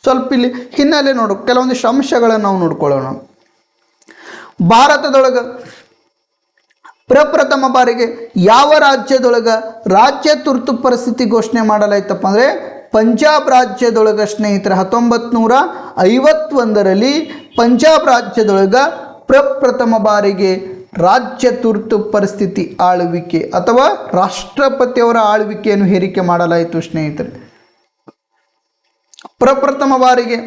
ಸ್ವಲ್ಪ ಇಲ್ಲಿ ಹಿನ್ನೆಲೆ ಕೆಲವೊಂದಿಷ್ಟು ಅಂಶಗಳನ್ನು ನಾವು ನೋಡ್ಕೊಳ್ಳೋಣ. ಭಾರತದೊಳಗೆ ಪ್ರಪ್ರಥಮ ಬಾರಿಗೆ ಯಾವ ರಾಜ್ಯದೊಳಗೆ ರಾಜ್ಯ ತುರ್ತು ಪರಿಸ್ಥಿತಿ ಘೋಷಣೆ ಮಾಡಲಾಯ್ತಪ್ಪ ಅಂದರೆ ಪಂಜಾಬ್ ರಾಜ್ಯದೊಳಗೆ. ಸ್ನೇಹಿತರೆ, 1951ರಲ್ಲಿ ಪಂಜಾಬ್ ರಾಜ್ಯದೊಳಗೆ ಪ್ರಪ್ರಥಮ ಬಾರಿಗೆ ರಾಜ್ಯ ತುರ್ತು ಪರಿಸ್ಥಿತಿ ಆಳ್ವಿಕೆ ಅಥವಾ ರಾಷ್ಟ್ರಪತಿಯವರ ಆಳ್ವಿಕೆಯನ್ನು ಹೇರಿಕೆ ಮಾಡಲಾಯಿತು. ಸ್ನೇಹಿತರೆ, ಪ್ರಪ್ರಥಮ ಬಾರಿಗೆ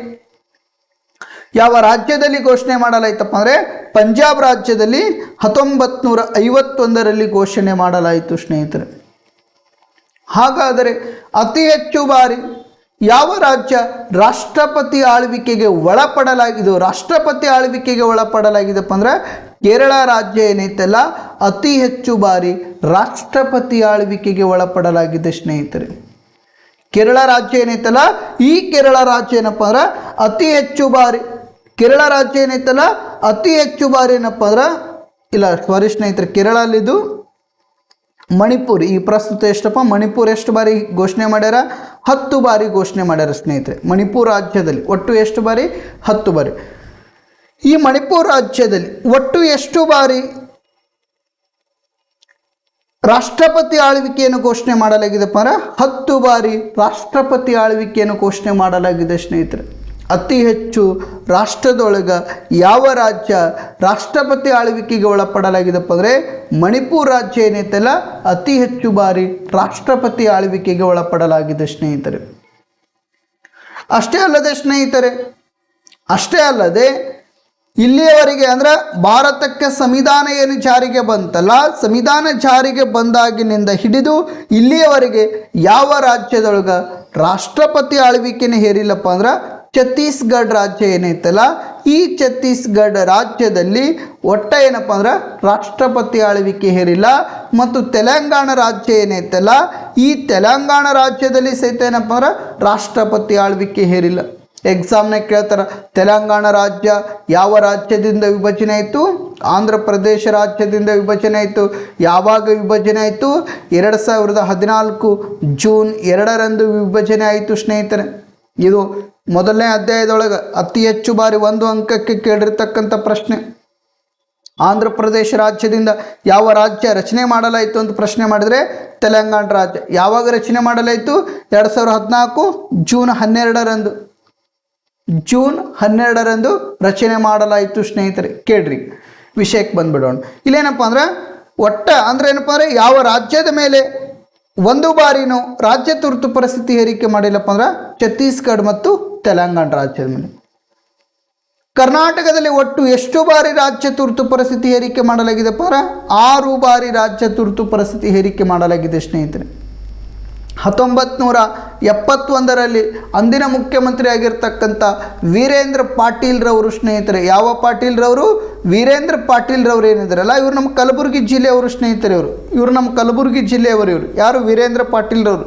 ಯಾವ ರಾಜ್ಯದಲ್ಲಿ ಘೋಷಣೆ ಮಾಡಲಾಯಿತಪ್ಪ ಅಂದರೆ ಪಂಜಾಬ್ ರಾಜ್ಯದಲ್ಲಿ 1951ರಲ್ಲಿ ಘೋಷಣೆ ಮಾಡಲಾಯಿತು. ಸ್ನೇಹಿತರೆ, ಹಾಗಾದರೆ ಅತಿ ಹೆಚ್ಚು ಬಾರಿ ಯಾವ ರಾಜ್ಯ ರಾಷ್ಟ್ರಪತಿ ಆಳ್ವಿಕೆಗೆ ಒಳಪಡಲಾಗಿದೆಪ್ಪ ಅಂದರೆ ಕೇರಳ ರಾಜ್ಯ ಏನೈತಲ್ಲ, ಅತಿ ಹೆಚ್ಚು ಬಾರಿ ರಾಷ್ಟ್ರಪತಿ ಆಳ್ವಿಕೆಗೆ ಒಳಪಡಲಾಗಿದೆ. ಸ್ನೇಹಿತರೆ, ಕೇರಳ ರಾಜ್ಯ ಏನೈತಲ್ಲ, ಈ ಕೇರಳ ರಾಜ್ಯ ಏನಪ್ಪ ಅಂದ್ರೆ ಅತಿ ಹೆಚ್ಚು ಬಾರಿ ಏನಪ್ಪ ಅಂದ್ರೆ, ಇಲ್ಲ ಸಾರಿ ಸ್ನೇಹಿತರೆ, ಕೇರಳಲ್ಲಿದ್ದು ಮಣಿಪುರ್ ಈ ಪ್ರಸ್ತುತ ಎಷ್ಟಪ್ಪ, ಮಣಿಪುರ ಎಷ್ಟು ಬಾರಿ ಘೋಷಣೆ ಮಾಡ್ಯಾರ, 10 ಬಾರಿ ಘೋಷಣೆ ಮಾಡ್ಯಾರ. ಸ್ನೇಹಿತರೆ, ಮಣಿಪುರ ರಾಜ್ಯದಲ್ಲಿ ಒಟ್ಟು ಎಷ್ಟು ಬಾರಿ, 10 ಬಾರಿ. ಈ ಮಣಿಪುರ ರಾಜ್ಯದಲ್ಲಿ ಒಟ್ಟು ಎಷ್ಟು ಬಾರಿ ರಾಷ್ಟ್ರಪತಿ ಆಳ್ವಿಕೆಯನ್ನು ಘೋಷಣೆ ಮಾಡಲಾಗಿದೆಪ್ಪ ಅಂದ್ರೆ 10 ಬಾರಿ ರಾಷ್ಟ್ರಪತಿ ಆಳ್ವಿಕೆಯನ್ನು ಘೋಷಣೆ ಮಾಡಲಾಗಿದೆ. ಸ್ನೇಹಿತರೆ, ಅತಿ ಹೆಚ್ಚು ರಾಷ್ಟ್ರದೊಳಗೆ ಯಾವ ರಾಜ್ಯ ರಾಷ್ಟ್ರಪತಿ ಆಳ್ವಿಕೆಗೆ ಒಳಪಡಲಾಗಿದೆಪ್ಪ ಅಂದರೆ ಮಣಿಪುರ ರಾಜ್ಯ ಏನೈತಲ್ಲ, ಅತಿ ಹೆಚ್ಚು ಬಾರಿ ರಾಷ್ಟ್ರಪತಿ ಆಳ್ವಿಕೆಗೆ ಒಳಪಡಲಾಗಿದೆ. ಸ್ನೇಹಿತರೆ, ಅಷ್ಟೇ ಅಲ್ಲದೆ ಇಲ್ಲಿಯವರೆಗೆ ಅಂದ್ರೆ ಭಾರತಕ್ಕೆ ಸಂವಿಧಾನ ಏನು ಜಾರಿಗೆ ಬಂತಲ್ಲ, ಸಂವಿಧಾನ ಜಾರಿಗೆ ಬಂದಾಗಿನಿಂದ ಹಿಡಿದು ಇಲ್ಲಿಯವರೆಗೆ ಯಾವ ರಾಜ್ಯದೊಳಗೆ ರಾಷ್ಟ್ರಪತಿ ಆಳ್ವಿಕೆನೇ ಹೇರಿಲ್ಲಪ್ಪ ಅಂದ್ರೆ ಛತ್ತೀಸ್ಗಢ ರಾಜ್ಯ ಏನೈತಲ್ಲ, ಈ ಛತ್ತೀಸ್ಗಢ ರಾಜ್ಯದಲ್ಲಿ ಒಟ್ಟ ಏನಪ್ಪ ಅಂದ್ರೆ ರಾಷ್ಟ್ರಪತಿ ಆಳ್ವಿಕೆ ಹೇರಿಲ್ಲ. ಮತ್ತು ತೆಲಂಗಾಣ ರಾಜ್ಯ ಏನೈತಲ್ಲ, ಈ ತೆಲಂಗಾಣ ರಾಜ್ಯದಲ್ಲಿ ಸಹಿತ ಏನಪ್ಪ ಅಂದ್ರೆ ರಾಷ್ಟ್ರಪತಿ ಆಳ್ವಿಕೆ ಹೇರಿಲ್ಲ. ಎಕ್ಸಾಮ್ನಾಗ ಕೇಳ್ತಾರೆ, ತೆಲಂಗಾಣ ರಾಜ್ಯ ಯಾವ ರಾಜ್ಯದಿಂದ ವಿಭಜನೆ ಆಯಿತು? ಆಂಧ್ರ ಪ್ರದೇಶ ರಾಜ್ಯದಿಂದ ವಿಭಜನೆ ಆಯಿತು. ಯಾವಾಗ ವಿಭಜನೆ ಆಯಿತು? 2014 ಜೂನ್ 2ರಂದು ವಿಭಜನೆ ಆಯಿತು. ಸ್ನೇಹಿತರೆ, ಇದು ಮೊದಲನೇ ಅಧ್ಯಾಯದೊಳಗೆ ಅತಿ ಹೆಚ್ಚು ಬಾರಿ 1 ಅಂಕಕ್ಕೆ ಕೇಳಿರ್ತಕ್ಕಂಥ ಪ್ರಶ್ನೆ. ಆಂಧ್ರ ಪ್ರದೇಶ ರಾಜ್ಯದಿಂದ ಯಾವ ರಾಜ್ಯ ರಚನೆ ಮಾಡಲಾಯಿತು ಅಂತ ಪ್ರಶ್ನೆ ಮಾಡಿದರೆ ತೆಲಂಗಾಣ ರಾಜ್ಯ. ಯಾವಾಗ ರಚನೆ ಮಾಡಲಾಯಿತು? 2014 ಜೂನ್ 12ರಂದು ರಚನೆ ಮಾಡಲಾಯಿತು. ಸ್ನೇಹಿತರೆ, ಕೇಳ್ರಿ, ವಿಷಯಕ್ಕೆ ಬಂದ್ಬಿಡೋಣ. ಇಲ್ಲೇನಪ್ಪ ಅಂದ್ರೆ ಒಟ್ಟ ಅಂದ್ರೆ ಏನಪ್ಪ ಅಂದರೆ ಯಾವ ರಾಜ್ಯದ ಮೇಲೆ ಒಂದು ಬಾರಿನೂ ರಾಜ್ಯ ತುರ್ತು ಪರಿಸ್ಥಿತಿ ಹೇರಿಕೆ ಮಾಡಿಲ್ಲಪ್ಪ ಅಂದ್ರೆ ಛತ್ತೀಸ್ಗಢ ಮತ್ತು ತೆಲಂಗಾಣ ರಾಜ್ಯದ ಮೇಲೆ. ಕರ್ನಾಟಕದಲ್ಲಿ ಒಟ್ಟು ಎಷ್ಟು ಬಾರಿ ರಾಜ್ಯ ತುರ್ತು ಪರಿಸ್ಥಿತಿ ಹೇರಿಕೆ ಮಾಡಲಾಗಿದೆಪ್ಪ ಅಂದ್ರೆ 6 ಬಾರಿ ರಾಜ್ಯ ತುರ್ತು ಪರಿಸ್ಥಿತಿ ಹೇರಿಕೆ ಮಾಡಲಾಗಿದೆ ಸ್ನೇಹಿತರೆ. 1971ರಲ್ಲಿ ಅಂದಿನ ಮುಖ್ಯಮಂತ್ರಿ ಆಗಿರ್ತಕ್ಕಂಥ ವೀರೇಂದ್ರ ಪಾಟೀಲ್ರವರು ಸ್ನೇಹಿತರೆ, ಯಾವ ಪಾಟೀಲ್ರವರು? ವೀರೇಂದ್ರ ಪಾಟೀಲ್ರವರು ಏನಿದ್ದಾರಲ್ಲ ಇವರು ನಮ್ಮ ಕಲಬುರಗಿ ಜಿಲ್ಲೆಯವರು ಸ್ನೇಹಿತರೆ. ಇವರು ನಮ್ಮ ಕಲಬುರಗಿ ಜಿಲ್ಲೆಯವರು. ಇವರು ಯಾರು? ವೀರೇಂದ್ರ ಪಾಟೀಲ್ರವರು.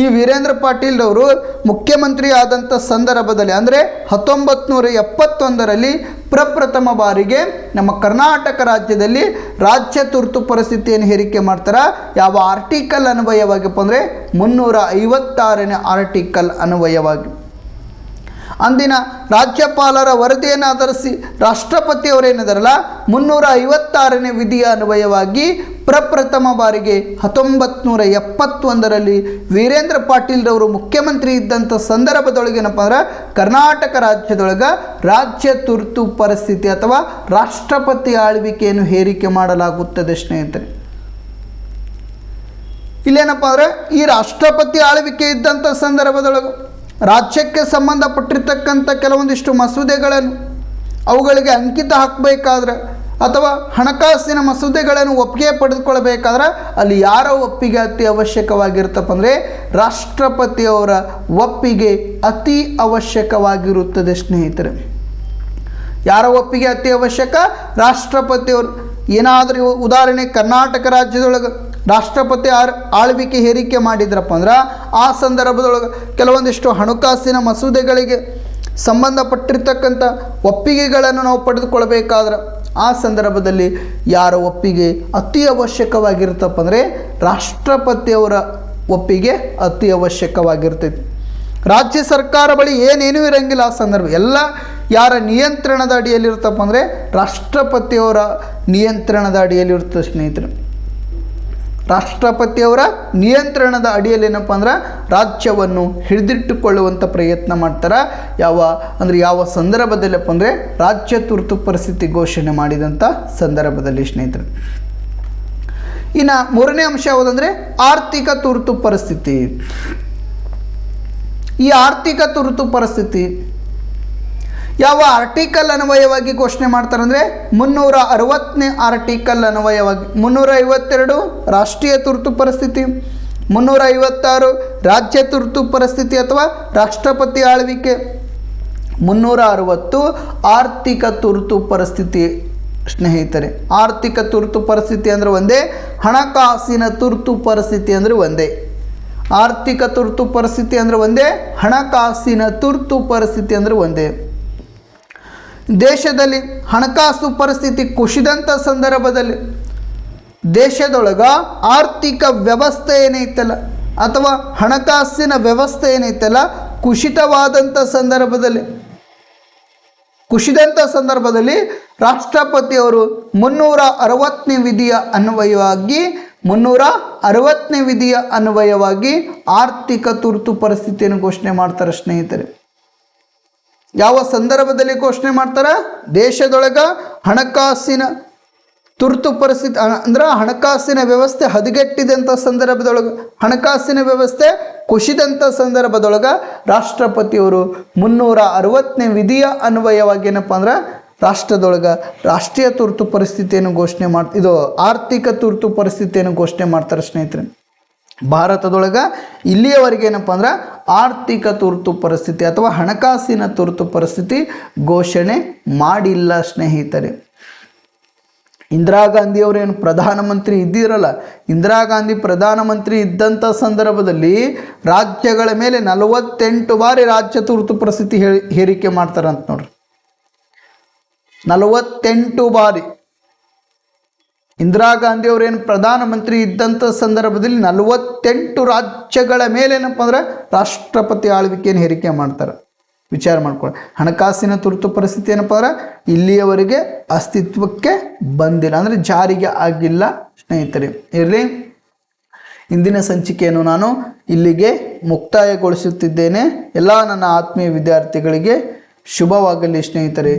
ಈ ವೀರೇಂದ್ರ ಪಾಟೀಲ್ರವರು ಮುಖ್ಯಮಂತ್ರಿ ಆದಂಥ ಸಂದರ್ಭದಲ್ಲಿ ಅಂದರೆ 1971ರಲ್ಲಿ ಪ್ರಪ್ರಥಮ ಬಾರಿಗೆ ನಮ್ಮ ಕರ್ನಾಟಕ ರಾಜ್ಯದಲ್ಲಿ ರಾಜ್ಯ ತುರ್ತು ಪರಿಸ್ಥಿತಿಯನ್ನು ಹೇರಿಕೆ ಮಾಡ್ತಾರೆ. ಯಾವ ಆರ್ಟಿಕಲ್ ಅನ್ವಯವಾಗಿಪ್ಪ ಅಂದರೆ 356ನೇ ಆರ್ಟಿಕಲ್ ಅನ್ವಯವಾಗಿ. ಅಂದಿನ ರಾಜ್ಯಪಾಲರ ವರದಿಯನ್ನು ಆಧರಿಸಿ ರಾಷ್ಟ್ರಪತಿಯವರೇನಿದಾರಲ್ಲ 356ನೇ ವಿಧಿಯ ಅನ್ವಯವಾಗಿ ಪ್ರಪ್ರಥಮ ಬಾರಿಗೆ 1971ರಲ್ಲಿ ವೀರೇಂದ್ರ ಪಾಟೀಲ್ರವರು ಮುಖ್ಯಮಂತ್ರಿ ಇದ್ದಂಥ ಸಂದರ್ಭದೊಳಗೇನಪ್ಪ ಅಂದ್ರೆ ಕರ್ನಾಟಕ ರಾಜ್ಯದೊಳಗೆ ರಾಜ್ಯ ತುರ್ತು ಪರಿಸ್ಥಿತಿ ಅಥವಾ ರಾಷ್ಟ್ರಪತಿ ಆಳ್ವಿಕೆಯನ್ನು ಹೇರಿಕೆ ಮಾಡಲಾಗುತ್ತದೆ ಸ್ನೇಹಿತರೆ. ಇಲ್ಲೇನಪ್ಪ ಅಂದರೆ ಈ ರಾಷ್ಟ್ರಪತಿ ಆಳ್ವಿಕೆ ಇದ್ದಂಥ ಸಂದರ್ಭದೊಳಗೆ ರಾಜ್ಯಕ್ಕೆ ಸಂಬಂಧಪಟ್ಟಿರ್ತಕ್ಕಂಥ ಕೆಲವೊಂದಿಷ್ಟು ಮಸೂದೆಗಳನ್ನು ಅವುಗಳಿಗೆ ಅಂಕಿತ ಹಾಕಬೇಕಾದ್ರೆ ಅಥವಾ ಹಣಕಾಸಿನ ಮಸೂದೆಗಳನ್ನು ಒಪ್ಪಿಗೆ ಪಡೆದುಕೊಳ್ಬೇಕಾದ್ರೆ ಅಲ್ಲಿ ಯಾರ ಒಪ್ಪಿಗೆ ಅತಿ ಅವಶ್ಯಕವಾಗಿರುತ್ತಪ್ಪ ಅಂದರೆ ರಾಷ್ಟ್ರಪತಿಯವರ ಒಪ್ಪಿಗೆ ಅತಿ ಅವಶ್ಯಕವಾಗಿರುತ್ತದೆ ಸ್ನೇಹಿತರೆ. ಯಾರ ಒಪ್ಪಿಗೆ ಅತಿ ಅವಶ್ಯಕ? ರಾಷ್ಟ್ರಪತಿಯವರು. ಏನಾದರೂ ಉದಾಹರಣೆ ಕರ್ನಾಟಕ ರಾಜ್ಯದೊಳಗೆ ರಾಷ್ಟ್ರಪತಿ ಆಳ್ವಿಕೆ ಹೇರಿಕೆ ಮಾಡಿದ್ರಪ್ಪ ಅಂದ್ರೆ ಆ ಸಂದರ್ಭದೊಳಗೆ ಕೆಲವೊಂದಿಷ್ಟು ಹಣಕಾಸಿನ ಮಸೂದೆಗಳಿಗೆ ಸಂಬಂಧಪಟ್ಟಿರ್ತಕ್ಕಂಥ ಒಪ್ಪಿಗೆಗಳನ್ನು ನಾವು ಪಡೆದುಕೊಳ್ಬೇಕಾದ್ರೆ ಆ ಸಂದರ್ಭದಲ್ಲಿ ಯಾರ ಒಪ್ಪಿಗೆ ಅತಿ ಅವಶ್ಯಕವಾಗಿರುತ್ತಪ್ಪ ಅಂದರೆ ರಾಷ್ಟ್ರಪತಿಯವರ ಒಪ್ಪಿಗೆ ಅತಿ ಅವಶ್ಯಕವಾಗಿರ್ತೈತಿ. ರಾಜ್ಯ ಸರ್ಕಾರ ಬಳಿ ಏನೇನೂ ಇರೋಂಗಿಲ್ಲ ಆ ಸಂದರ್ಭ. ಎಲ್ಲ ಯಾರ ನಿಯಂತ್ರಣದ ಅಡಿಯಲ್ಲಿರುತ್ತಪ್ಪ ಅಂದರೆ ರಾಷ್ಟ್ರಪತಿಯವರ ನಿಯಂತ್ರಣದ ಅಡಿಯಲ್ಲಿರುತ್ತೆ ಸ್ನೇಹಿತರೆ. ರಾಷ್ಟ್ರಪತಿಯವರ ನಿಯಂತ್ರಣದ ಅಡಿಯಲ್ಲಿ ಏನಪ್ಪ ಅಂದ್ರೆ ರಾಜ್ಯವನ್ನು ಹಿಡಿದಿಟ್ಟುಕೊಳ್ಳುವಂಥ ಪ್ರಯತ್ನ ಮಾಡ್ತಾರೆ. ಯಾವ ಸಂದರ್ಭದಲ್ಲಪ್ಪ ಅಂದರೆ ರಾಜ್ಯ ತುರ್ತು ಪರಿಸ್ಥಿತಿ ಘೋಷಣೆ ಮಾಡಿದಂಥ ಸಂದರ್ಭದಲ್ಲಿ ಸ್ನೇಹಿತರೆ. ಇನ್ನು ಮೂರನೇ ಅಂಶ ಯಾವುದಂದರೆ ಆರ್ಥಿಕ ತುರ್ತು ಪರಿಸ್ಥಿತಿ. ಈ ಆರ್ಥಿಕ ತುರ್ತು ಪರಿಸ್ಥಿತಿ ಯಾವ ಆರ್ಟಿಕಲ್ ಅನ್ವಯವಾಗಿ ಘೋಷಣೆ ಮಾಡ್ತಾರೆ ಅಂದರೆ 360ನೇ ಆರ್ಟಿಕಲ್ ಅನ್ವಯವಾಗಿ. 352 ರಾಷ್ಟ್ರೀಯ ತುರ್ತು ಪರಿಸ್ಥಿತಿ, 356 ರಾಜ್ಯ ತುರ್ತು ಪರಿಸ್ಥಿತಿ ಅಥವಾ ರಾಷ್ಟ್ರಪತಿ ಆಳ್ವಿಕೆ, 360 ಆರ್ಥಿಕ ತುರ್ತು ಪರಿಸ್ಥಿತಿ ಸ್ನೇಹಿತರೆ. ಆರ್ಥಿಕ ತುರ್ತು ಪರಿಸ್ಥಿತಿ ಅಂದರೆ ಒಂದೇ, ಹಣಕಾಸಿನ ತುರ್ತು ಪರಿಸ್ಥಿತಿ ಅಂದರೆ ಒಂದೇ. ಆರ್ಥಿಕ ತುರ್ತು ಪರಿಸ್ಥಿತಿ ಅಂದರೆ ಒಂದೇ, ಹಣಕಾಸಿನ ತುರ್ತು ಪರಿಸ್ಥಿತಿ ಅಂದರೆ ಒಂದೇ. ದೇಶದಲ್ಲಿ ಹಣಕಾಸು ಪರಿಸ್ಥಿತಿ ಕುಸಿದಂಥ ಸಂದರ್ಭದಲ್ಲಿ ದೇಶದೊಳಗೆ ಆರ್ಥಿಕ ವ್ಯವಸ್ಥೆ ಏನೈತಲ್ಲ ಅಥವಾ ಹಣಕಾಸಿನ ವ್ಯವಸ್ಥೆ ಏನೈತಲ್ಲ ಕುಸಿತವಾದಂಥ ಸಂದರ್ಭದಲ್ಲಿ ರಾಷ್ಟ್ರಪತಿಯವರು 360ನೇ ವಿಧಿಯ ಅನ್ವಯವಾಗಿ ಆರ್ಥಿಕ ತುರ್ತು ಪರಿಸ್ಥಿತಿಯನ್ನು ಘೋಷಣೆ ಮಾಡ್ತಾರೆ ಸ್ನೇಹಿತರೆ. ಯಾವ ಸಂದರ್ಭದಲ್ಲಿ ಘೋಷಣೆ ಮಾಡ್ತಾರೆ? ದೇಶದೊಳಗೆ ಹಣಕಾಸಿನ ತುರ್ತು ಪರಿಸ್ಥಿತಿ ಅಂದ್ರೆ ಹಣಕಾಸಿನ ವ್ಯವಸ್ಥೆ ಹದಗೆಟ್ಟಿದಂಥ ಸಂದರ್ಭದೊಳಗೆ, ಹಣಕಾಸಿನ ವ್ಯವಸ್ಥೆ ಕುಸಿದಂಥ ಸಂದರ್ಭದೊಳಗೆ ರಾಷ್ಟ್ರಪತಿಯವರು 360ನೇ ವಿಧಿಯ ಅನ್ವಯವಾಗಿ ಏನಪ್ಪ ಅಂದ್ರೆ ರಾಷ್ಟ್ರದೊಳಗೆ ರಾಷ್ಟ್ರೀಯ ತುರ್ತು ಪರಿಸ್ಥಿತಿಯನ್ನು ಘೋಷಣೆ ಆರ್ಥಿಕ ತುರ್ತು ಪರಿಸ್ಥಿತಿಯನ್ನು ಘೋಷಣೆ ಮಾಡ್ತಾರೆ ಸ್ನೇಹಿತರೆ. ಭಾರತದೊಳಗೆ ಇಲ್ಲಿಯವರೆಗೆ ಏನಪ್ಪ ಅಂದ್ರೆ ಆರ್ಥಿಕ ತುರ್ತು ಪರಿಸ್ಥಿತಿ ಅಥವಾ ಹಣಕಾಸಿನ ತುರ್ತು ಪರಿಸ್ಥಿತಿ ಘೋಷಣೆ ಮಾಡಿಲ್ಲ ಸ್ನೇಹಿತರೆ. ಇಂದಿರಾ ಗಾಂಧಿಯವರೇನು ಪ್ರಧಾನಮಂತ್ರಿ ಇದ್ದಿರಲ್ಲ, ಇಂದಿರಾ ಗಾಂಧಿ ಪ್ರಧಾನಮಂತ್ರಿ ಇದ್ದಂಥ ಸಂದರ್ಭದಲ್ಲಿ ರಾಜ್ಯಗಳ ಮೇಲೆ 48 ಬಾರಿ ರಾಜ್ಯ ತುರ್ತು ಪರಿಸ್ಥಿತಿ ಹೇರಿಕೆ ಮಾಡ್ತಾರಂತ ನೋಡ್ರಿ. 48 ಬಾರಿ ಇಂದಿರಾ ಗಾಂಧಿಯವರೇನು ಪ್ರಧಾನಮಂತ್ರಿ ಇದ್ದಂಥ ಸಂದರ್ಭದಲ್ಲಿ 48 ರಾಜ್ಯಗಳ ಮೇಲೇನಪ್ಪ ಅಂದ್ರೆ ರಾಷ್ಟ್ರಪತಿ ಆಳ್ವಿಕೆಯನ್ನು ಹೇರಿಕೆ ಮಾಡ್ತಾರೆ. ವಿಚಾರ ಮಾಡ್ಕೊಳ್ಳಿ. ಹಣಕಾಸಿನ ತುರ್ತು ಪರಿಸ್ಥಿತಿ ಏನಪ್ಪ ಅಂದ್ರೆ ಇಲ್ಲಿಯವರೆಗೆ ಅಸ್ತಿತ್ವಕ್ಕೆ ಬಂದಿಲ್ಲ, ಅಂದರೆ ಜಾರಿಗೆ ಆಗಿಲ್ಲ ಸ್ನೇಹಿತರೆ. ಇರಲಿ, ಇಂದಿನ ಸಂಚಿಕೆಯನ್ನು ನಾನು ಇಲ್ಲಿಗೆ ಮುಕ್ತಾಯಗೊಳಿಸುತ್ತಿದ್ದೇನೆ. ಎಲ್ಲ ನನ್ನ ಆತ್ಮೀಯ ವಿದ್ಯಾರ್ಥಿಗಳಿಗೆ ಶುಭವಾಗಲಿ ಸ್ನೇಹಿತರೆ.